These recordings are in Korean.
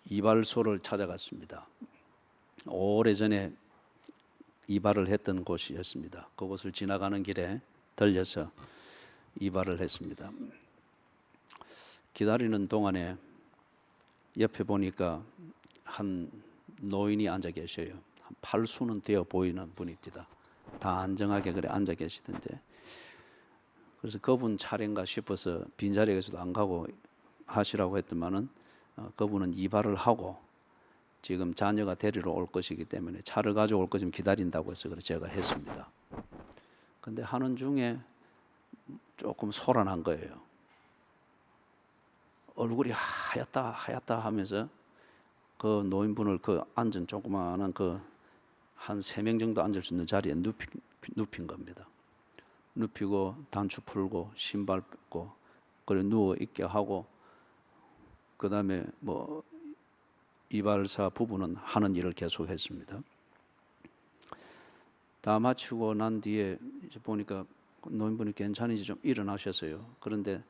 이발소를 찾아갔습니다. 오래전에 이발을 했던 곳이었습니다. 그곳을 지나가는 길에 들려서 이발을 했습니다. 기다리는 동안에 옆에 보니까 한 노인이 앉아 계셔요. 한 8수는 되어 보이는 분입니다. 다 안정하게 그래 앉아 계시던데, 그래서 그분 차례인가 싶어서 빈자리에서도 안 가고 하시라고 했더만은 그분은 이발을 하고 지금 자녀가 데리러 올 것이기 때문에 차를 가져올 것이면 기다린다고 해서 그래 제가 했습니다. 근데 하는 중에 조금 소란한 거예요. 얼굴이 하얗다 하면서 그 노인분을 그 앉은 조그마한 한 3명 정도 앉을 수 있는 자리에 눕힌 겁니다. 눕히고 단추 풀고 신발 뺏고 그래 누워 있게 하고, 그 다음에 이발사 부부는 하는 일을 계속했습니다. 다 마치고 난 뒤에 이제 보니까 노인분이 괜찮은지 좀 일어나셨어요. 그런데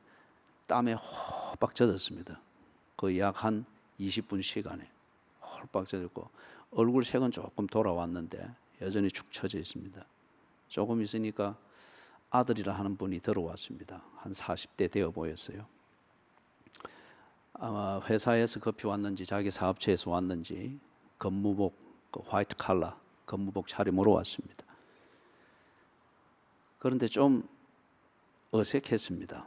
땀에 홀빡 젖었습니다. 거의 약 한 20분 시간에 홀빡 젖었고, 얼굴 색은 조금 돌아왔는데 여전히 축 처져 있습니다. 조금 있으니까 아들이라 하는 분이 들어왔습니다. 한 40대 되어 보였어요. 아마 회사에서 급히 왔는지 자기 사업체에서 왔는지 근무복, 화이트 칼라 근무복 차림으로 왔습니다. 그런데 좀 어색했습니다.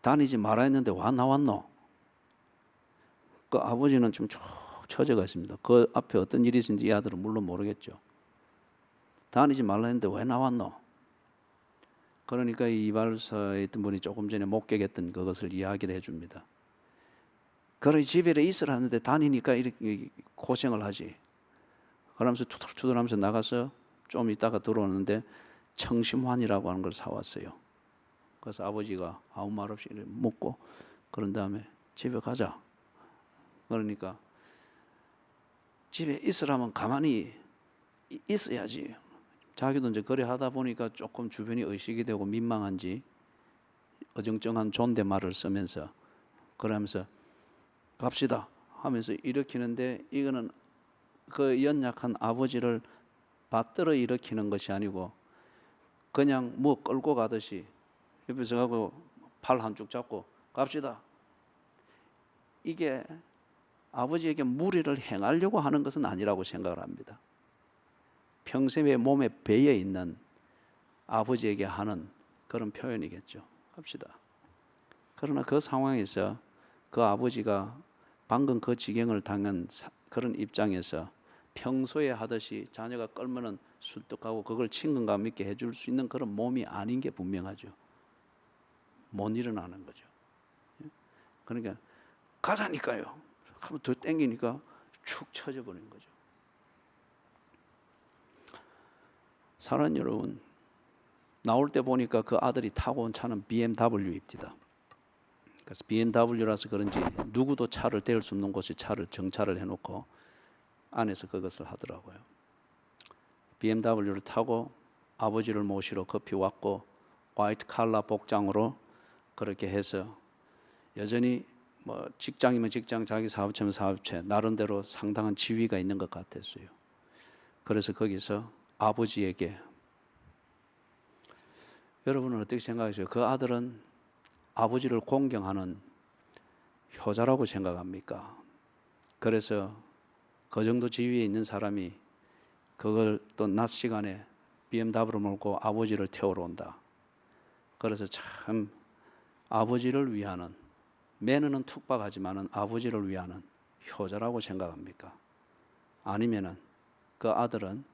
다니지 말아 했는데 와 나왔노? 그 아버지는 좀 쭉 처져가 있습니다. 그 앞에 어떤 일이 있는지 이 아들은 물론 모르겠죠. 다니지 말라 했는데 왜 나왔노? 그러니까 이 이발사에 있던 분이 조금 전에 목격했던 그것을 이야기를 해줍니다. 그래 집에 있으라는데 다니니까 이렇게 고생을 하지. 그러면서 투덜투덜하면서 나가서 좀 있다가 들어오는데 청심환이라고 하는 걸 사왔어요. 그래서 아버지가 아무 말 없이 먹고 그런 다음에 집에 가자. 그러니까 집에 있으라면 가만히 있어야지. 자기도 이제 그래 하다 보니까 조금 주변이 의식이 되고 민망한지 어정쩡한 존댓말을 쓰면서 그러면서 갑시다 하면서 일으키는데, 이거는 그 연약한 아버지를 받들어 일으키는 것이 아니고 그냥 뭐 끌고 가듯이 옆에서 가고 팔 한쪽 잡고 갑시다. 이게 아버지에게 무리를 행하려고 하는 것은 아니라고 생각을 합니다. 평생에 몸에 배어 있는 아버지에게 하는 그런 표현이겠죠. 갑시다. 그러나 그 상황에서 그 아버지가 방금 그 지경을 당한 그런 입장에서 평소에 하듯이 자녀가 끌면은 술떡하고 그걸 친근감 있게 해줄 수 있는 그런 몸이 아닌 게 분명하죠. 못 일어나는 거죠. 그러니까 가자니까요. 한번 더 땡기니까 축 처져 버린 거죠. 사랑하는 여러분, 나올 때 보니까 그 아들이 타고 온 차는 BMW입니다. 그래서 BMW라서 그런지 누구도 차를 대할 수 없는 곳에 차를 정차를 해놓고 안에서 그것을 하더라고요. BMW를 타고 아버지를 모시러 급히 왔고 화이트 칼라 복장으로 그렇게 해서 여전히 직장이면 직장, 자기 사업체면 사업체 나름대로 상당한 지위가 있는 것 같았어요. 그래서 거기서 아버지에게, 여러분은 어떻게 생각하세요? 그 아들은 아버지를 공경하는 효자라고 생각합니까? 그래서 그 정도 지위에 있는 사람이 그걸 또 낮 시간에 BMW를 몰고 아버지를 태우러 온다. 그래서 참 아버지를 위하는, 매너는 툭박하지만은 아버지를 위하는 효자라고 생각합니까? 아니면은 그 아들은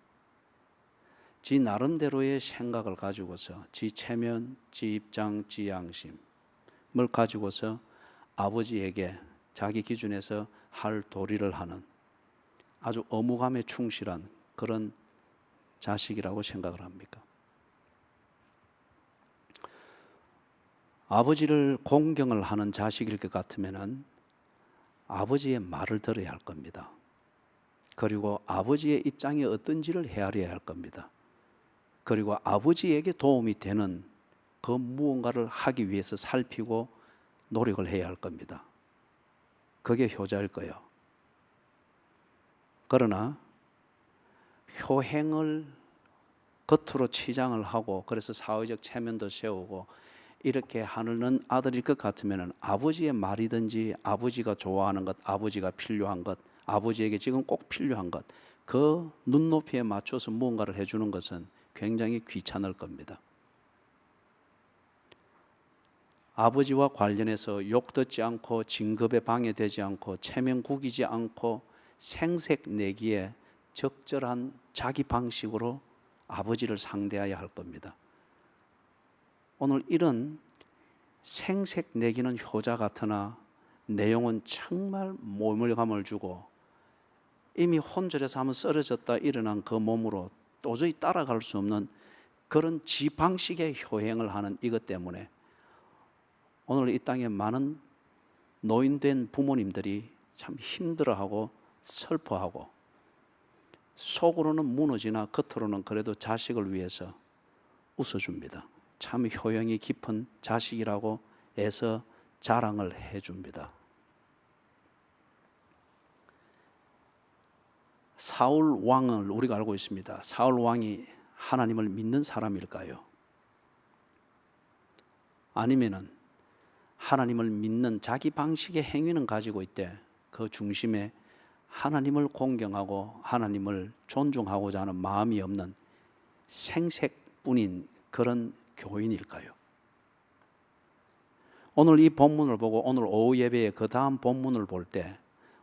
지 나름대로의 생각을 가지고서 지 체면, 지 입장, 지 양심을 가지고서 아버지에게 자기 기준에서 할 도리를 하는 아주 어묵함에 충실한 그런 자식이라고 생각을 합니까? 아버지를 공경을 하는 자식일 것 같으면은 아버지의 말을 들어야 할 겁니다. 그리고 아버지의 입장이 어떤지를 헤아려야 할 겁니다. 그리고 아버지에게 도움이 되는 그 무언가를 하기 위해서 살피고 노력을 해야 할 겁니다. 그게 효자일 거예요. 그러나 효행을 겉으로 치장을 하고 그래서 사회적 체면도 세우고 이렇게 하는 아들일 것 같으면 아버지의 말이든지 아버지가 좋아하는 것, 아버지가 필요한 것, 아버지에게 지금 꼭 필요한 것, 그 눈높이에 맞춰서 무언가를 해주는 것은 굉장히 귀찮을 겁니다. 아버지와 관련해서 욕 듣지 않고 진급에 방해되지 않고 체면 구기지 않고 생색 내기에 적절한 자기 방식으로 아버지를 상대해야 할 겁니다. 오늘 이런 생색 내기는 효자 같으나 내용은 정말 모멸감을 주고 이미 혼절해서 한번 쓰러졌다 일어난 그 몸으로 도저히 따라갈 수 없는 그런 지 방식의 효행을 하는 이것 때문에 오늘 이 땅에 많은 노인된 부모님들이 참 힘들어하고 슬퍼하고 속으로는 무너지나 겉으로는 그래도 자식을 위해서 웃어줍니다. 참 효용이 깊은 자식이라고 애써 자랑을 해줍니다. 사울 왕을 우리가 알고 있습니다. 사울 왕이 하나님을 믿는 사람일까요? 아니면은 하나님을 믿는 자기 방식의 행위는 가지고 있대 그 중심에 하나님을 공경하고 하나님을 존중하고자 하는 마음이 없는 생색뿐인 그런 교인일까요? 오늘 이 본문을 보고 오늘 오후 예배의 그 다음 본문을 볼 때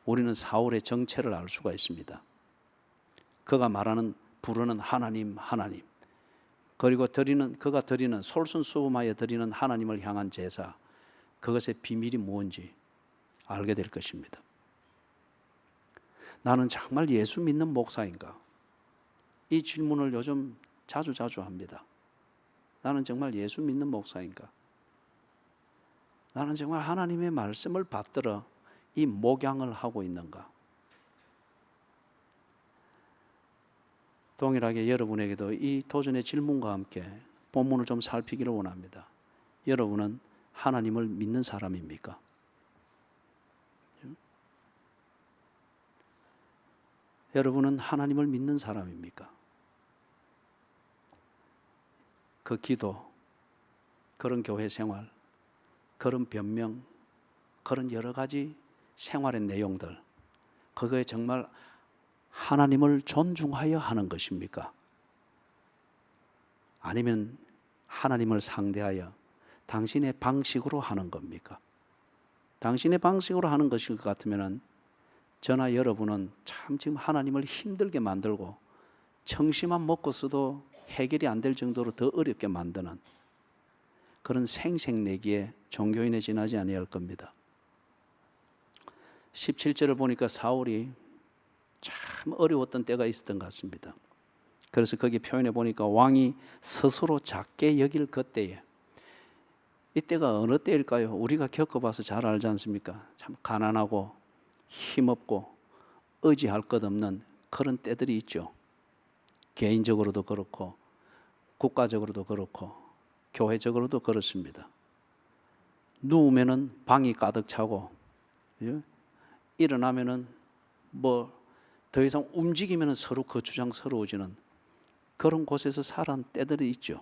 우리는 사울의 정체를 알 수가 있습니다. 그가 말하는 부르는 하나님 하나님, 그리고 그가 드리는 솔선수범하여 드리는 하나님을 향한 제사, 그것의 비밀이 무엇인지 알게 될 것입니다. 나는 정말 예수 믿는 목사인가? 이 질문을 요즘 자주 합니다. 나는 정말 예수 믿는 목사인가? 나는 정말 하나님의 말씀을 받들어 이 목양을 하고 있는가? 동일하게 여러분에게도 이 도전의 질문과 함께 본문을 좀 살피기를 원합니다. 여러분은 하나님을 믿는 사람입니까? 여러분은 하나님을 믿는 사람입니까? 그 기도, 그런 교회 생활, 그런 변명, 그런 여러 가지 생활의 내용들, 그거에 정말 하나님을 존중하여 하는 것입니까? 아니면 하나님을 상대하여 당신의 방식으로 하는 겁니까? 당신의 방식으로 하는 것일 것 같으면 저나 여러분은 참 지금 하나님을 힘들게 만들고 청심환 먹고서도 해결이 안 될 정도로 더 어렵게 만드는 그런 생색내기에 종교인에 지나지 아니할 겁니다. 17절을 보니까 사울이 참 어려웠던 때가 있었던 것 같습니다. 그래서 거기 표현해 보니까 왕이 스스로 작게 여길 그때에, 이때가 어느 때일까요? 우리가 겪어봐서 잘 알지 않습니까? 참 가난하고 힘없고 의지할 것 없는 그런 때들이 있죠. 개인적으로도 그렇고 국가적으로도 그렇고 교회적으로도 그렇습니다. 누우면은 방이 가득 차고 일어나면은 뭐 더 이상 움직이면은 서로 거추장스러워지는 그런 곳에서 살아온 때들이 있죠.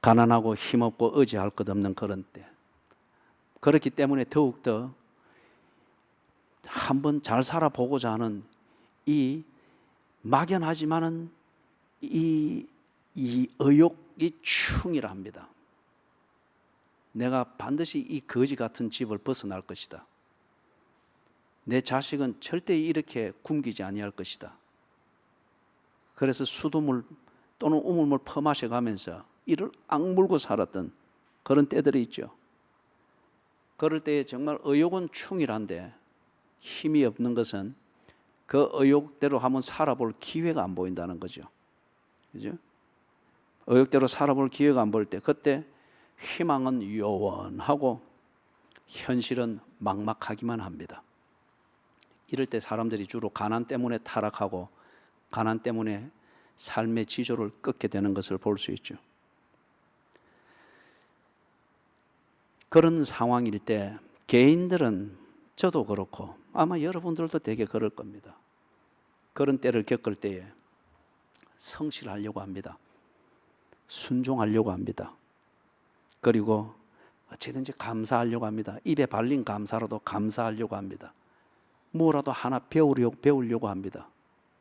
가난하고 힘없고 의지할 것 없는 그런 때. 그렇기 때문에 더욱더 한번 잘 살아보고자 하는 이 막연하지만은 이 의욕이 충이라 합니다. 내가 반드시 이 거지 같은 집을 벗어날 것이다. 내 자식은 절대 이렇게 굶기지 아니할 것이다. 그래서 수돗물 또는 우물물 퍼마셔 가면서 이를 악물고 살았던 그런 때들이 있죠. 그럴 때에 정말 의욕은 충일한데 힘이 없는 것은 그 의욕대로 한번 살아볼 기회가 안 보인다는 거죠. 그죠? 의욕대로 살아볼 기회가 안 보일 때 그때 희망은 요원하고 현실은 막막하기만 합니다. 이럴 때 사람들이 주로 가난 때문에 타락하고 가난 때문에 삶의 지조를 끊게 되는 것을 볼 수 있죠. 그런 상황일 때 개인들은 저도 그렇고 아마 여러분들도 되게 그럴 겁니다. 그런 때를 겪을 때에 성실하려고 합니다. 순종하려고 합니다. 그리고 어찌든지 감사하려고 합니다. 입에 발린 감사라도 감사하려고 합니다. 뭐라도 하나 배우려고 합니다.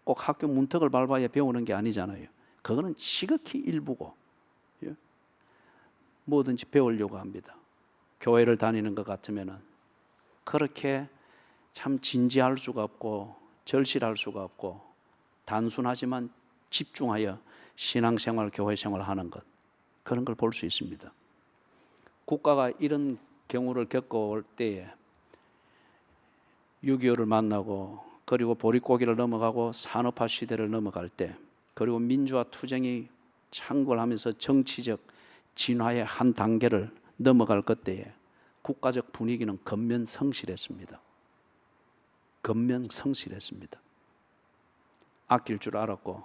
꼭 학교 문턱을 밟아야 배우는 게 아니잖아요. 그거는 지극히 일부고, 뭐든지 배우려고 합니다. 교회를 다니는 것 같으면은 그렇게 참 진지할 수가 없고 절실할 수가 없고 단순하지만 집중하여 신앙생활, 교회생활 하는 것, 그런 걸 볼 수 있습니다. 국가가 이런 경우를 겪어올 때에 6.25를 만나고 그리고 보릿고개를 넘어가고 산업화 시대를 넘어갈 때, 그리고 민주화 투쟁이 창궐하면서 정치적 진화의 한 단계를 넘어갈 그때에 국가적 분위기는 근면성실했습니다. 근면성실했습니다. 아낄 줄 알았고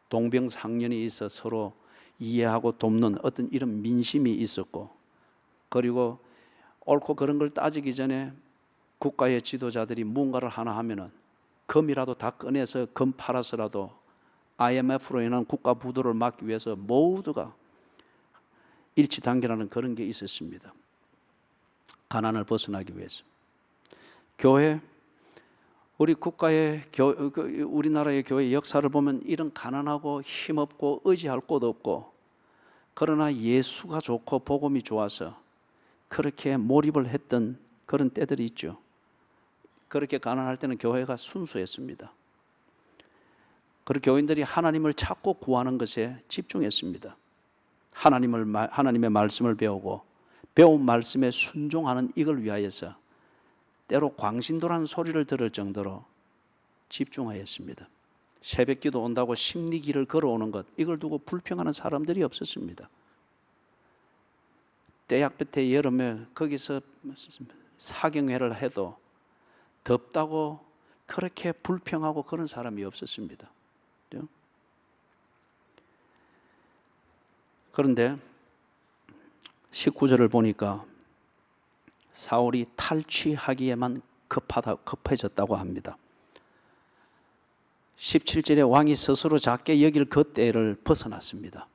동병상련이 있어 서로 이해하고 돕는 어떤 이런 민심이 있었고, 그리고 옳고 그런 걸 따지기 전에 국가의 지도자들이 뭔가를 하나 하면은 금이라도 다 꺼내서 금 팔아서라도 IMF로 인한 국가 부도를 막기 위해서 모두가 일치단계라는 그런 게 있었습니다. 가난을 벗어나기 위해서. 교회, 우리 국가의 우리나라의 교회 역사를 보면 이런 가난하고 힘없고 의지할 곳 없고, 그러나 예수가 좋고 복음이 좋아서 그렇게 몰입을 했던 그런 때들이 있죠. 그렇게 가난할 때는 교회가 순수했습니다. 그리고 교인들이 하나님을 찾고 구하는 것에 집중했습니다. 하나님의 말씀을 배우고 배운 말씀에 순종하는 이걸 위하여서 때로 광신도라는 소리를 들을 정도로 집중하였습니다. 새벽기도 온다고 십리길을 걸어오는 것, 이걸 두고 불평하는 사람들이 없었습니다. 떼약볕에 여름에 거기서 사경회를 해도 덥다고 그렇게 불평하고 그런 사람이 없었습니다. 그런데 19절을 보니까 사울이 탈취하기에만 급해졌다고 합니다. 17절에 왕이 스스로 작게 여길 그 때를 벗어났습니다.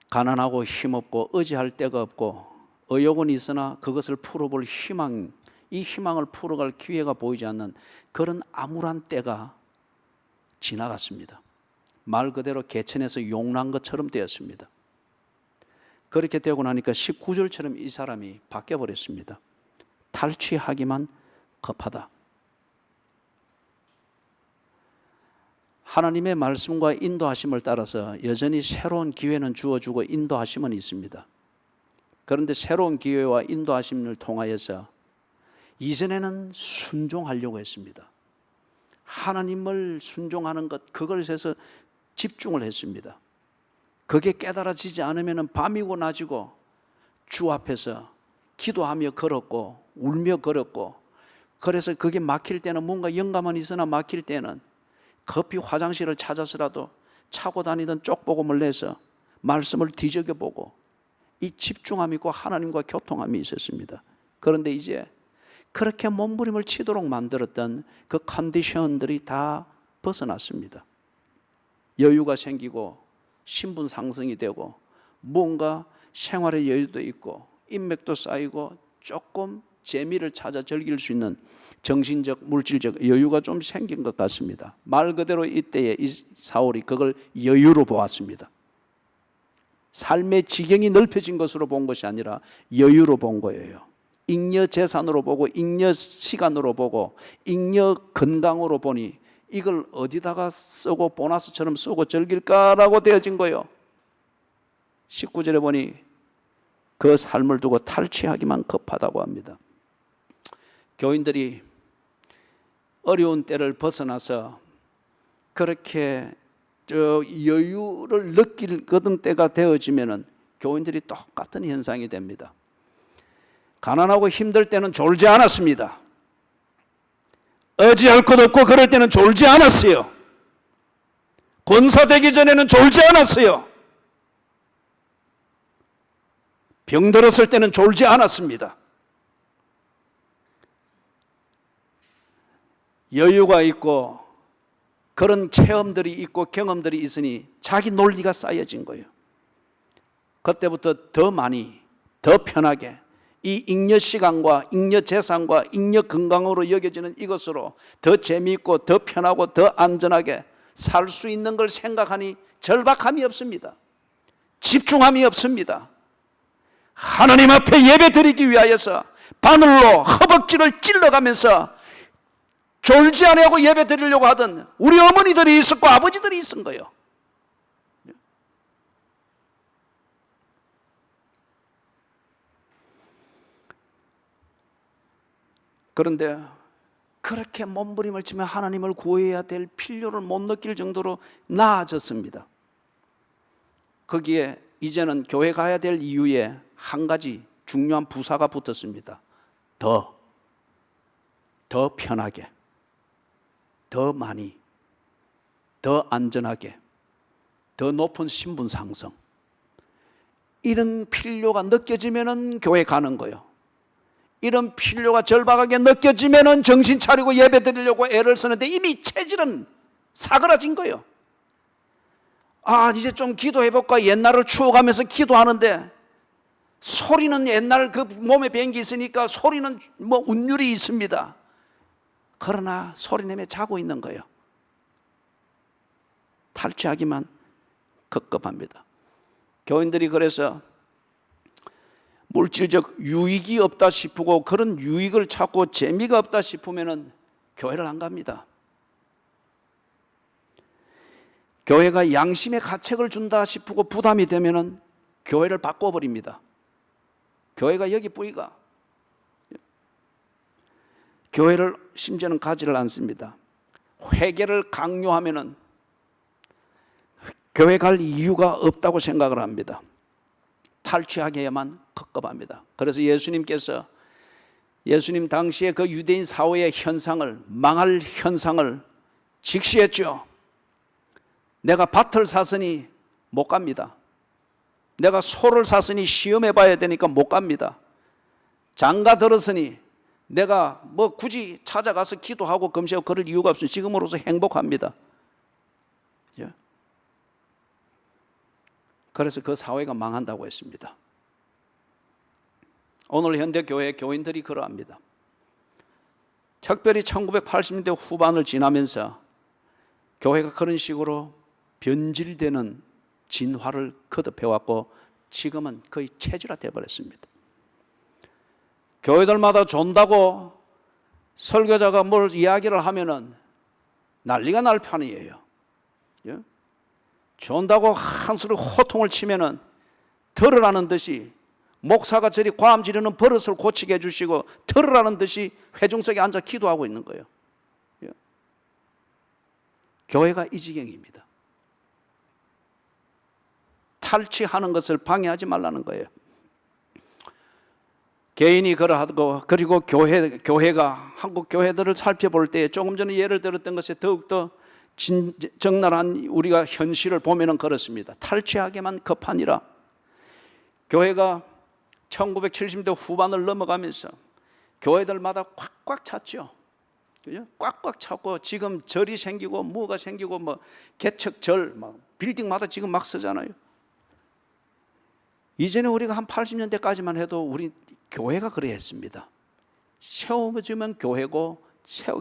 가난하고 힘없고 의지할 데가 없고 의욕은 있으나 그것을 풀어볼 희망, 이 희망을 풀어갈 기회가 보이지 않는 그런 암울한 때가 지나갔습니다. 말 그대로 개천에서 용난 것처럼 되었습니다. 그렇게 되고 나니까 19절처럼 이 사람이 바뀌어버렸습니다. 탈취하기만 급하다. 하나님의 말씀과 인도하심을 따라서 여전히 새로운 기회는 주어주고 인도하심은 있습니다. 그런데 새로운 기회와 인도하심을 통하여서 이전에는 순종하려고 했습니다. 하나님을 순종하는 것, 그것에서 집중을 했습니다. 그게 깨달아지지 않으면 밤이고 낮이고 주 앞에서 기도하며 걸었고 울며 걸었고, 그래서 그게 막힐 때는 뭔가 영감은 있으나 막힐 때는 급히 화장실을 찾아서라도 차고 다니던 쪽복음을 내서 말씀을 뒤적여보고, 이 집중함이 있고 하나님과 교통함이 있었습니다. 그런데 이제 그렇게 몸부림을 치도록 만들었던 그 컨디션들이 다 벗어났습니다. 여유가 생기고 신분 상승이 되고 뭔가 생활의 여유도 있고 인맥도 쌓이고 조금 재미를 찾아 즐길 수 있는 정신적, 물질적 여유가 좀 생긴 것 같습니다. 말 그대로 이때에 이 사울이 그걸 여유로 보았습니다. 삶의 지경이 넓혀진 것으로 본 것이 아니라 여유로 본 거예요. 잉여 재산으로 보고 잉여 시간으로 보고 잉여 건강으로 보니 이걸 어디다가 쓰고 보너스처럼 쓰고 즐길까라고 되어진 거예요. 19절에 보니 그 삶을 두고 탈취하기만 급하다고 합니다. 교인들이 어려운 때를 벗어나서 그렇게 여유를 느낄 그런 때가 되어지면은 교인들이 똑같은 현상이 됩니다. 가난하고 힘들 때는 졸지 않았습니다. 의지할 것 없고 그럴 때는 졸지 않았어요. 권사되기 전에는 졸지 않았어요. 병들었을 때는 졸지 않았습니다. 여유가 있고 그런 체험들이 있고 경험들이 있으니 자기 논리가 쌓여진 거예요. 그때부터 더 많이, 더 편하게 이 잉여 시간과 잉여 재산과 잉여 건강으로 여겨지는 이것으로 더 재미있고 더 편하고 더 안전하게 살 수 있는 걸 생각하니 절박함이 없습니다. 집중함이 없습니다. 하나님 앞에 예배 드리기 위하여서 바늘로 허벅지를 찔러가면서 졸지 않으려고 예배 드리려고 하던 우리 어머니들이 있었고 아버지들이 있은 거예요. 그런데 그렇게 몸부림을 치며 하나님을 구해야 될 필요를 못 느낄 정도로 나아졌습니다. 거기에 이제는 교회 가야 될 이유에 한 가지 중요한 부사가 붙었습니다. 더 편하게, 더 많이, 더 안전하게, 더 높은 신분 상승, 이런 필요가 느껴지면은 교회 가는 거예요. 이런 필요가 절박하게 느껴지면은 정신 차리고 예배 드리려고 애를 쓰는데 이미 체질은 사그라진 거예요. 아, 이제 좀 기도해볼까 옛날을 추억하면서 기도하는데 소리는 옛날 그 몸에 배인 게 있으니까 소리는 뭐 운율이 있습니다. 그러나 소리내며 자고 있는 거예요. 탈취하기만 급급합니다. 교인들이 그래서 물질적 유익이 없다 싶고 그런 유익을 찾고 재미가 없다 싶으면 교회를 안 갑니다. 교회가 양심의 가책을 준다 싶고 부담이 되면 교회를 바꿔버립니다. 교회가 여기 뿌리가 교회를 심지어는 가지를 않습니다. 회개를 강요하면 교회 갈 이유가 없다고 생각을 합니다. 탈취하게만 급급합니다. 그래서 예수님께서 예수님 당시에 그 유대인 사회의 현상을, 망할 현상을 직시했죠. 내가 밭을 샀으니 못 갑니다. 내가 소를 샀으니 시험해 봐야 되니까 못 갑니다. 장가 들었으니 내가 뭐 굳이 찾아가서 기도하고 금식하고 그럴 이유가 없으니 지금으로서 행복합니다. 그래서 그 사회가 망한다고 했습니다. 오늘 현대 교회 교인들이 그러합니다. 특별히 1980년대 후반을 지나면서 교회가 그런 식으로 변질되는 진화를 거듭해왔고 지금은 거의 체질화되어 버렸습니다. 교회들마다 존다고 설교자가 뭘 이야기를 하면은 난리가 날 판이에요. 존다고 한 소리 호통을 치면은 들으라는 듯이 목사가 저리 과음 지르는 버릇을 고치게 해주시고 들으라는 듯이 회중석에 앉아 기도하고 있는 거예요. 교회가 이 지경입니다. 탈취하는 것을 방해하지 말라는 거예요. 개인이 그러하고 그리고 교회가 한국 교회들을 살펴볼 때 조금 전에 예를 들었던 것에 더욱더 적나라한 우리가 현실을 보면은 그렇습니다. 탈취하게만 급하니라. 교회가 1970년대 후반을 넘어가면서 교회들마다 꽉꽉 찼죠. 그죠? 꽉꽉 찼고 지금 절이 생기고 뭐가 생기고 뭐 개척절 막 빌딩마다 지금 막 쓰잖아요. 이전에 우리가 한 80년대까지만 해도 우리 교회가 그래야 했습니다. 세워주면 교회고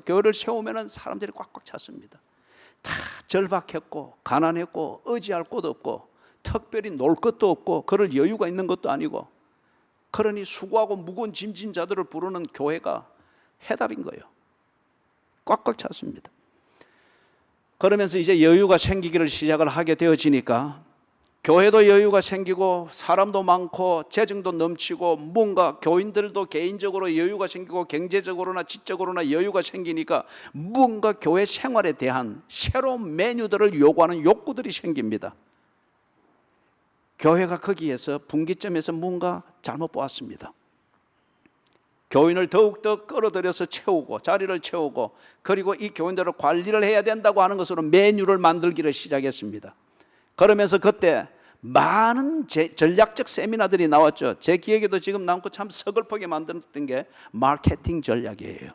교회를 세우면 사람들이 꽉꽉 찼습니다. 다 절박했고 가난했고 의지할 곳 없고 특별히 놀 것도 없고 그럴 여유가 있는 것도 아니고 그러니 수고하고 무거운 짐진 자들을 부르는 교회가 해답인 거예요. 꽉꽉 찼습니다. 그러면서 이제 여유가 생기기를 시작을 하게 되어지니까 교회도 여유가 생기고 사람도 많고 재정도 넘치고 뭔가 교인들도 개인적으로 여유가 생기고 경제적으로나 지적으로나 여유가 생기니까 뭔가 교회 생활에 대한 새로운 메뉴들을 요구하는 욕구들이 생깁니다. 교회가 거기에서 분기점에서 뭔가 잘못 보았습니다. 교인을 더욱더 끌어들여서 채우고 자리를 채우고 그리고 이 교인들을 관리를 해야 된다고 하는 것으로 메뉴를 만들기를 시작했습니다. 그러면서 그때 많은 전략적 세미나들이 나왔죠. 제 기억에도 지금 남고 참 서글프게 만들었던 게 마케팅 전략이에요.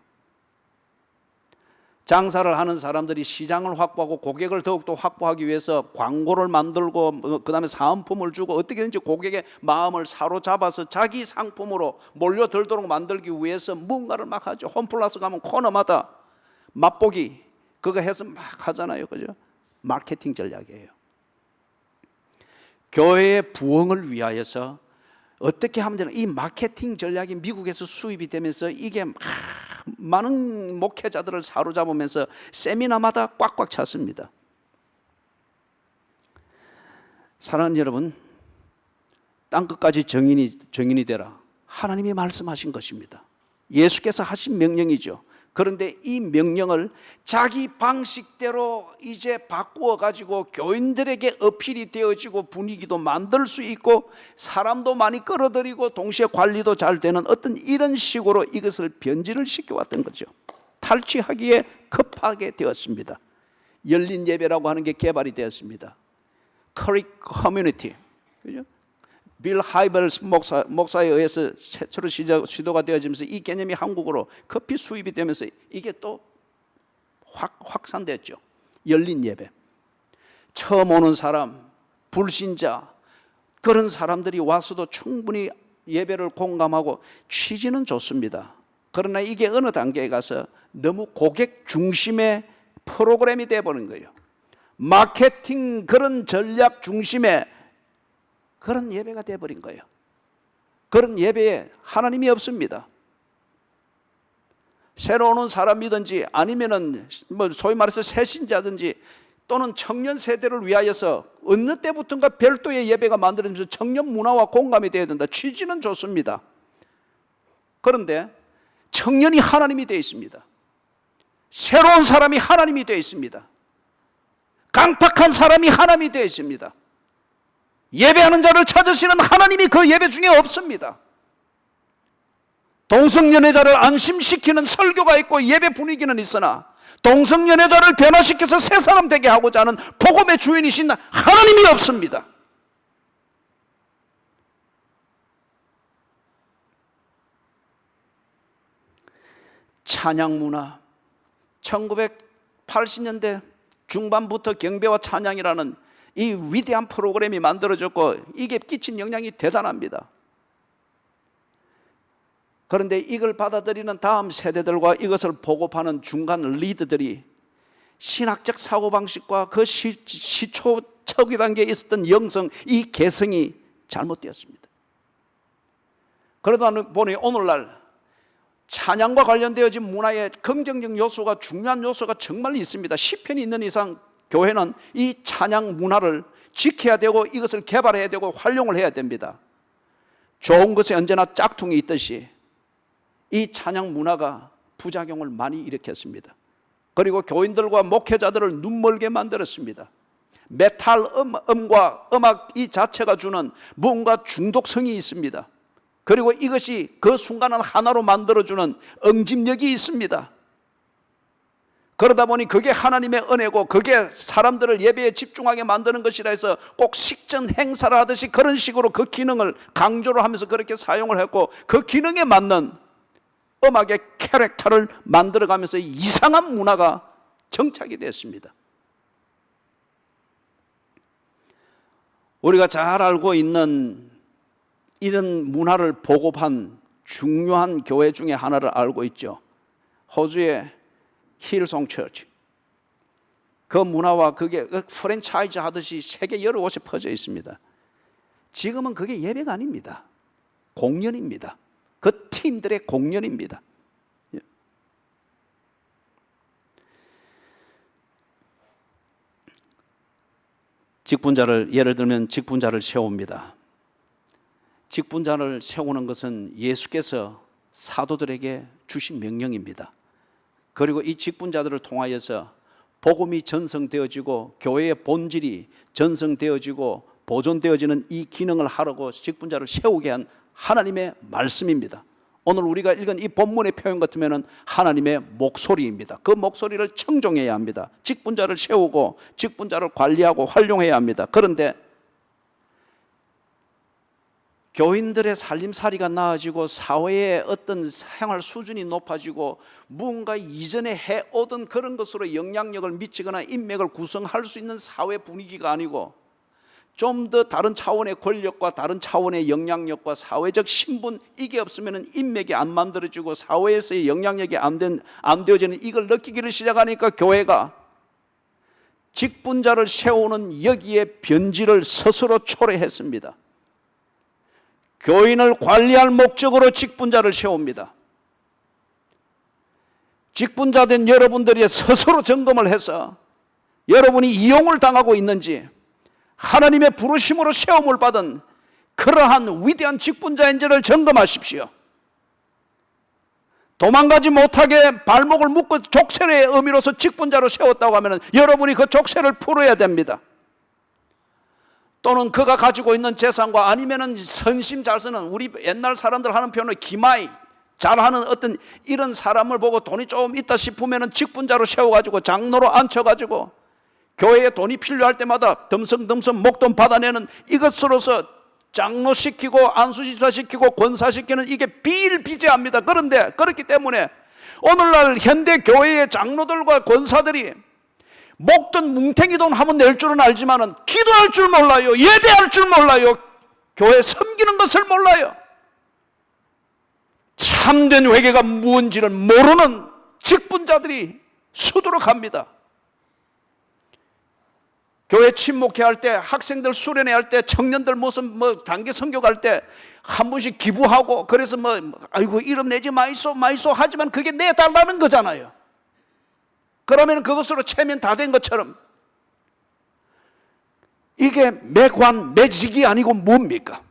장사를 하는 사람들이 시장을 확보하고 고객을 더욱더 확보하기 위해서 광고를 만들고 그 다음에 사은품을 주고 어떻게든지 고객의 마음을 사로잡아서 자기 상품으로 몰려들도록 만들기 위해서 뭔가를 막 하죠. 홈플러스 가면 코너마다 맛보기 그거 해서 막 하잖아요. 그죠? 마케팅 전략이에요. 교회의 부흥을 위하여서 어떻게 하면 되나, 이 마케팅 전략이 미국에서 수입이 되면서 이게 많은 목회자들을 사로잡으면서 세미나마다 꽉꽉 찼습니다. 사랑하는 여러분, 땅끝까지 정인이 되라. 하나님이 말씀하신 것입니다. 예수께서 하신 명령이죠. 그런데 이 명령을 자기 방식대로 이제 바꾸어 가지고 교인들에게 어필이 되어지고 분위기도 만들 수 있고 사람도 많이 끌어들이고 동시에 관리도 잘 되는 어떤 이런 식으로 이것을 변질을 시켜왔던 거죠. 탈취하기에 급하게 되었습니다. 열린 예배라고 하는 게 개발이 되었습니다. 커릭 커뮤니티, 그죠? 빌 하이버스 목사에 의해서 최초로 시도가 되어지면서 이 개념이 한국으로 급히 수입이 되면서 이게 또 확산됐죠. 열린 예배. 처음 오는 사람, 불신자, 그런 사람들이 와서도 충분히 예배를 공감하고 취지는 좋습니다. 그러나 이게 어느 단계에 가서 너무 고객 중심의 프로그램이 되어버린 거예요. 마케팅 그런 전략 중심의 그런 예배가 되어버린 거예요. 그런 예배에 하나님이 없습니다. 새로 오는 사람이든지 아니면은 소위 말해서 새신자든지 또는 청년 세대를 위하여서 어느 때부터인가 별도의 예배가 만들어지면서 청년 문화와 공감이 되어야 된다. 취지는 좋습니다. 그런데 청년이 하나님이 되어 있습니다. 새로운 사람이 하나님이 되어 있습니다. 강팍한 사람이 하나님이 되어 있습니다. 예배하는 자를 찾으시는 하나님이 그 예배 중에 없습니다. 동성연애자를 안심시키는 설교가 있고 예배 분위기는 있으나 동성연애자를 변화시켜서 새 사람 되게 하고자 하는 복음의 주인이신 하나님이 없습니다. 찬양 문화, 1980년대 중반부터 경배와 찬양이라는 이 위대한 프로그램이 만들어졌고 이게 끼친 영향이 대단합니다. 그런데 이걸 받아들이는 다음 세대들과 이것을 보급하는 중간 리더들이 신학적 사고방식과 그 시초 초기 단계에 있었던 영성, 이 개성이 잘못되었습니다. 그러다 보니 오늘날 찬양과 관련되어진 문화의 긍정적 요소가, 중요한 요소가 정말 있습니다. 시편이 있는 이상 교회는 이 찬양 문화를 지켜야 되고 이것을 개발해야 되고 활용을 해야 됩니다. 좋은 것에 언제나 짝퉁이 있듯이 이 찬양 문화가 부작용을 많이 일으켰습니다. 그리고 교인들과 목회자들을 눈멀게 만들었습니다. 메탈 음과 음악 이 자체가 주는 뭔가 중독성이 있습니다. 그리고 이것이 그 순간을 하나로 만들어주는 응집력이 있습니다. 그러다 보니 그게 하나님의 은혜고 그게 사람들을 예배에 집중하게 만드는 것이라 해서 꼭 식전 행사를 하듯이 그런 식으로 그 기능을 강조를 하면서 그렇게 사용을 했고 그 기능에 맞는 음악의 캐릭터를 만들어가면서 이상한 문화가 정착이 됐습니다. 우리가 잘 알고 있는 이런 문화를 보급한 중요한 교회 중에 하나를 알고 있죠. 호주의 힐송 처치. 그 문화와 그게 프랜차이즈 하듯이 세계 여러 곳에 퍼져 있습니다. 지금은 그게 예배가 아닙니다. 공연입니다. 그 팀들의 공연입니다. 직분자를, 예를 들면 직분자를 세웁니다. 직분자를 세우는 것은 예수께서 사도들에게 주신 명령입니다. 그리고 이 직분자들을 통하여서 복음이 전성되어지고 교회의 본질이 전성되어지고 보존되어지는 이 기능을 하라고 직분자를 세우게 한 하나님의 말씀입니다. 오늘 우리가 읽은 이 본문의 표현 같으면 하나님의 목소리입니다. 그 목소리를 청종해야 합니다. 직분자를 세우고 직분자를 관리하고 활용해야 합니다. 그런데 교인들의 살림살이가 나아지고 사회의 어떤 생활 수준이 높아지고 무언가 이전에 해오던 그런 것으로 영향력을 미치거나 인맥을 구성할 수 있는 사회 분위기가 아니고 좀 더 다른 차원의 권력과 다른 차원의 영향력과 사회적 신분, 이게 없으면 인맥이 안 만들어지고 사회에서의 영향력이 안 되어지는 이걸 느끼기를 시작하니까 교회가 직분자를 세우는 여기에 변질을 스스로 초래했습니다. 교인을 관리할 목적으로 직분자를 세웁니다. 직분자된 여러분들이 스스로 점검을 해서 여러분이 이용을 당하고 있는지, 하나님의 부르심으로 세움을 받은 그러한 위대한 직분자인지를 점검하십시오. 도망가지 못하게 발목을 묶고 족쇄의 의미로서 직분자로 세웠다고 하면 여러분이 그 족쇄를 풀어야 됩니다. 또는 그가 가지고 있는 재산과 아니면은 선심 잘 쓰는, 우리 옛날 사람들 하는 표현은 기마이 잘하는 어떤 이런 사람을 보고 돈이 조금 있다 싶으면은 직분자로 세워가지고 장로로 앉혀가지고 교회에 돈이 필요할 때마다 덤성덤성 목돈 받아내는 이것으로서 장로시키고 안수지사시키고 권사시키는, 이게 비일비재합니다. 그런데 그렇기 때문에 오늘날 현대 교회의 장로들과 권사들이 목돈 뭉탱이 돈 하면 낼 줄은 알지만은 기도할 줄 몰라요. 예배할 줄 몰라요. 교회 섬기는 것을 몰라요. 참된 회개가 무엇인지를 모르는 직분자들이 수두룩합니다. 교회 침묵회 할 때, 학생들 수련회 할 때, 청년들 무슨 단기 선교 갈 때 한 분씩 기부하고, 그래서 아이고 이름 내지 마이소 하지만 그게 내달라는 거잖아요. 그러면 그것으로 체면 다 된 것처럼, 이게 매관 매직이 아니고 뭡니까?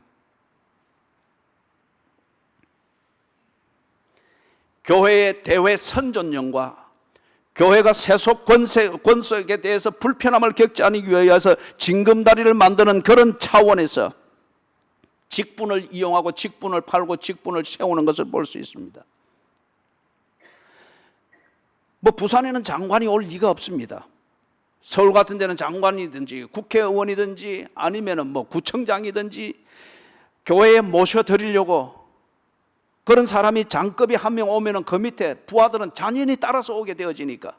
교회의 대회 선전용과 교회가 세속 권속에 대해서 불편함을 겪지 않기 위해서 징검다리를 만드는 그런 차원에서 직분을 이용하고 직분을 팔고 직분을 세우는 것을 볼 수 있습니다. 부산에는 장관이 올 리가 없습니다. 서울 같은 데는 장관이든지 국회의원이든지 아니면은 구청장이든지 교회에 모셔드리려고 그런 사람이 장급이 한 명 오면은 그 밑에 부하들은 잔인히 따라서 오게 되어지니까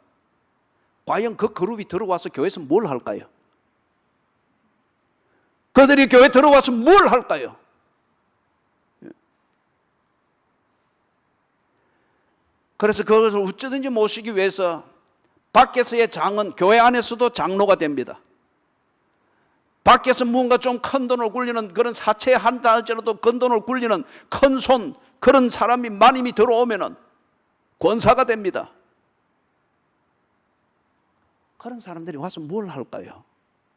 과연 그 그룹이 들어와서 교회에서 뭘 할까요? 그들이 교회 들어와서 뭘 할까요? 그래서 그것을 어쩌든지 모시기 위해서 밖에서의 장은 교회 안에서도 장로가 됩니다. 밖에서 무언가 좀 큰 돈을 굴리는 그런 사채에 한다 할지라도 큰 돈을 굴리는 큰 손, 그런 사람이 마님이 들어오면은 권사가 됩니다. 그런 사람들이 와서 뭘 할까요?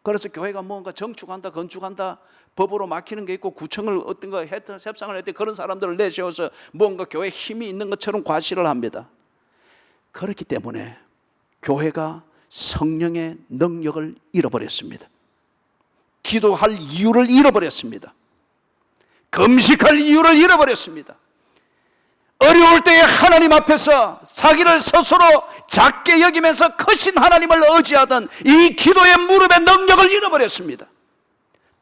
그래서 교회가 뭔가 정축한다, 건축한다, 법으로 막히는 게 있고 구청을 어떤 거 협상을 할 때 그런 사람들을 내세워서 뭔가 교회에 힘이 있는 것처럼 과시를 합니다. 그렇기 때문에 교회가 성령의 능력을 잃어버렸습니다. 기도할 이유를 잃어버렸습니다. 금식할 이유를 잃어버렸습니다. 어려울 때에 하나님 앞에서 자기를 스스로 작게 여기면서 크신 하나님을 의지하던 이 기도의 무릎의 능력을 잃어버렸습니다.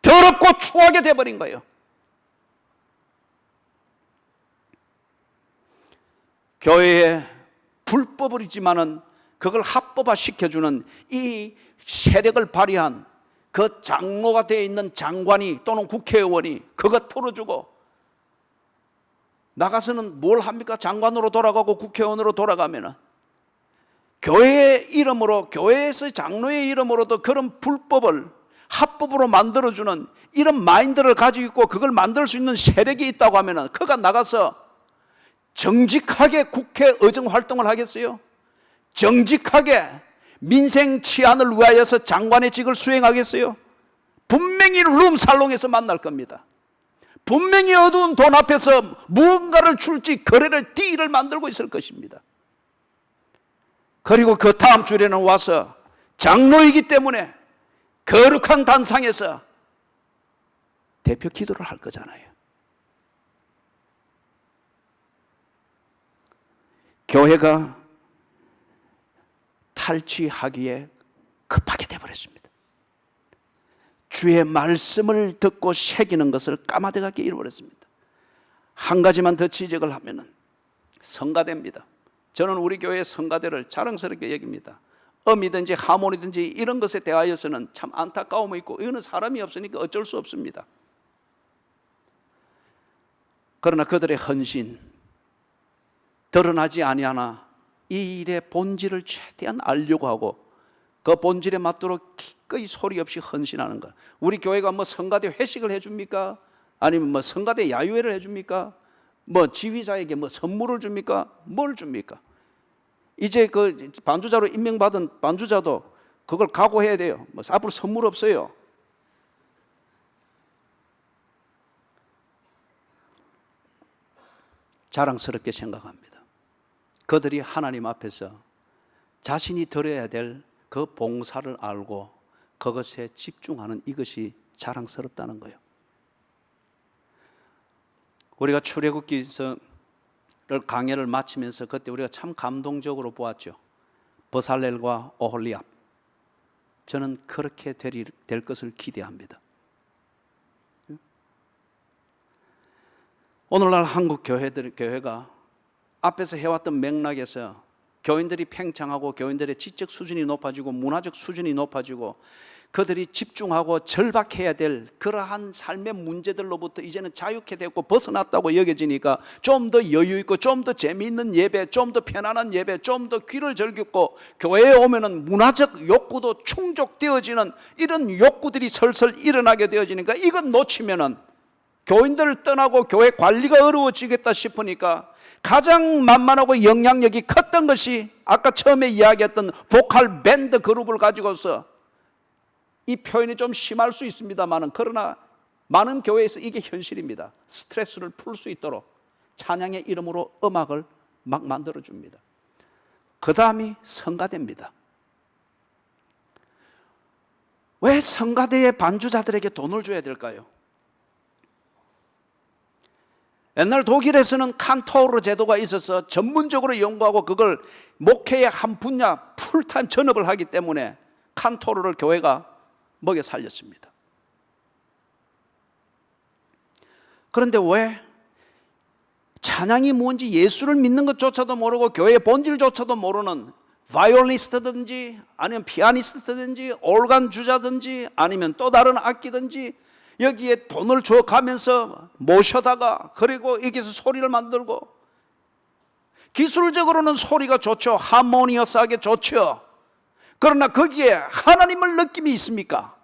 더럽고 추하게 돼버린 거예요. 교회에 불법이지만은 그걸 합법화 시켜주는 이 세력을 발휘한 그 장로가 되어 있는 장관이 또는 국회의원이 그것 풀어주고 나가서는 뭘 합니까? 장관으로 돌아가고 국회의원으로 돌아가면은 교회의 이름으로, 교회에서 장로의 이름으로도 그런 불법을 합법으로 만들어주는 이런 마인드를 가지고 있고 그걸 만들 수 있는 세력이 있다고 하면은 그가 나가서 정직하게 국회 의정 활동을 하겠어요? 정직하게 민생 치안을 위하여서 장관의 직을 수행하겠어요? 분명히 룸살롱에서 만날 겁니다. 분명히 어두운 돈 앞에서 무언가를 줄지 거래를 딜을 만들고 있을 것입니다. 그리고 그 다음 주에는 와서 장로이기 때문에 거룩한 단상에서 대표 기도를 할 거잖아요. 교회가 탈취하기에 급하게 되어버렸습니다. 주의 말씀을 듣고 새기는 것을 까마득하게 잃어버렸습니다. 한 가지만 더 지적을 하면은 성가대입니다. 저는 우리 교회의 성가대를 자랑스럽게 여깁니다. 음이든지 하모니든지 이런 것에 대하여서는 참 안타까움이 있고, 이거는 사람이 없으니까 어쩔 수 없습니다. 그러나 그들의 헌신, 드러나지 아니하나 이 일의 본질을 최대한 알려고 하고 그 본질에 맞도록 기꺼이 소리 없이 헌신하는 것. 우리 교회가 뭐 성가대 회식을 해줍니까? 아니면 뭐 성가대 야유회를 해줍니까? 뭐 지휘자에게 뭐 선물을 줍니까? 뭘 줍니까? 이제 그 반주자로 임명받은 반주자도 그걸 각오해야 돼요. 뭐 앞으로 선물 없어요. 자랑스럽게 생각합니다. 그들이 하나님 앞에서 자신이 드려야 될 그 봉사를 알고 그것에 집중하는 이것이 자랑스럽다는 거예요. 우리가 출애굽기서를 강해를 마치면서 그때 우리가 참 감동적으로 보았죠. 버살렐과 오홀리압. 저는 그렇게 될 것을 기대합니다. 오늘날 한국 교회가 앞에서 해왔던 맥락에서 교인들이 팽창하고 교인들의 지적 수준이 높아지고 문화적 수준이 높아지고 그들이 집중하고 절박해야 될 그러한 삶의 문제들로부터 이제는 자유케 되고 벗어났다고 여겨지니까 좀 더 여유 있고 좀 더 재미있는 예배, 좀 더 편안한 예배, 좀 더 귀를 즐기고 교회에 오면은 문화적 욕구도 충족되어지는 이런 욕구들이 설설 일어나게 되어지니까 이건 놓치면은 교인들을 떠나고 교회 관리가 어려워지겠다 싶으니까 가장 만만하고 영향력이 컸던 것이 아까 처음에 이야기했던 보컬 밴드 그룹을 가지고서, 이 표현이 좀 심할 수 있습니다만은 그러나 많은 교회에서 이게 현실입니다. 스트레스를 풀 수 있도록 찬양의 이름으로 음악을 막 만들어줍니다. 그 다음이 성가대입니다. 왜 성가대의 반주자들에게 돈을 줘야 될까요? 옛날 독일에서는 칸토르 제도가 있어서 전문적으로 연구하고 그걸 목회의 한 분야 풀타임 전업을 하기 때문에 칸토르를 교회가 먹여 살렸습니다. 그런데 왜 찬양이 뭔지 예수를 믿는 것조차도 모르고 교회의 본질조차도 모르는 바이올리스트든지 아니면 피아니스트든지 올간 주자든지 아니면 또 다른 악기든지 여기에 돈을 줘가면서 모셔다가 그리고 여기서 소리를 만들고, 기술적으로는 소리가 좋죠. 하모니어스하게 좋죠. 그러나 거기에 하나님을 느낌이 있습니까?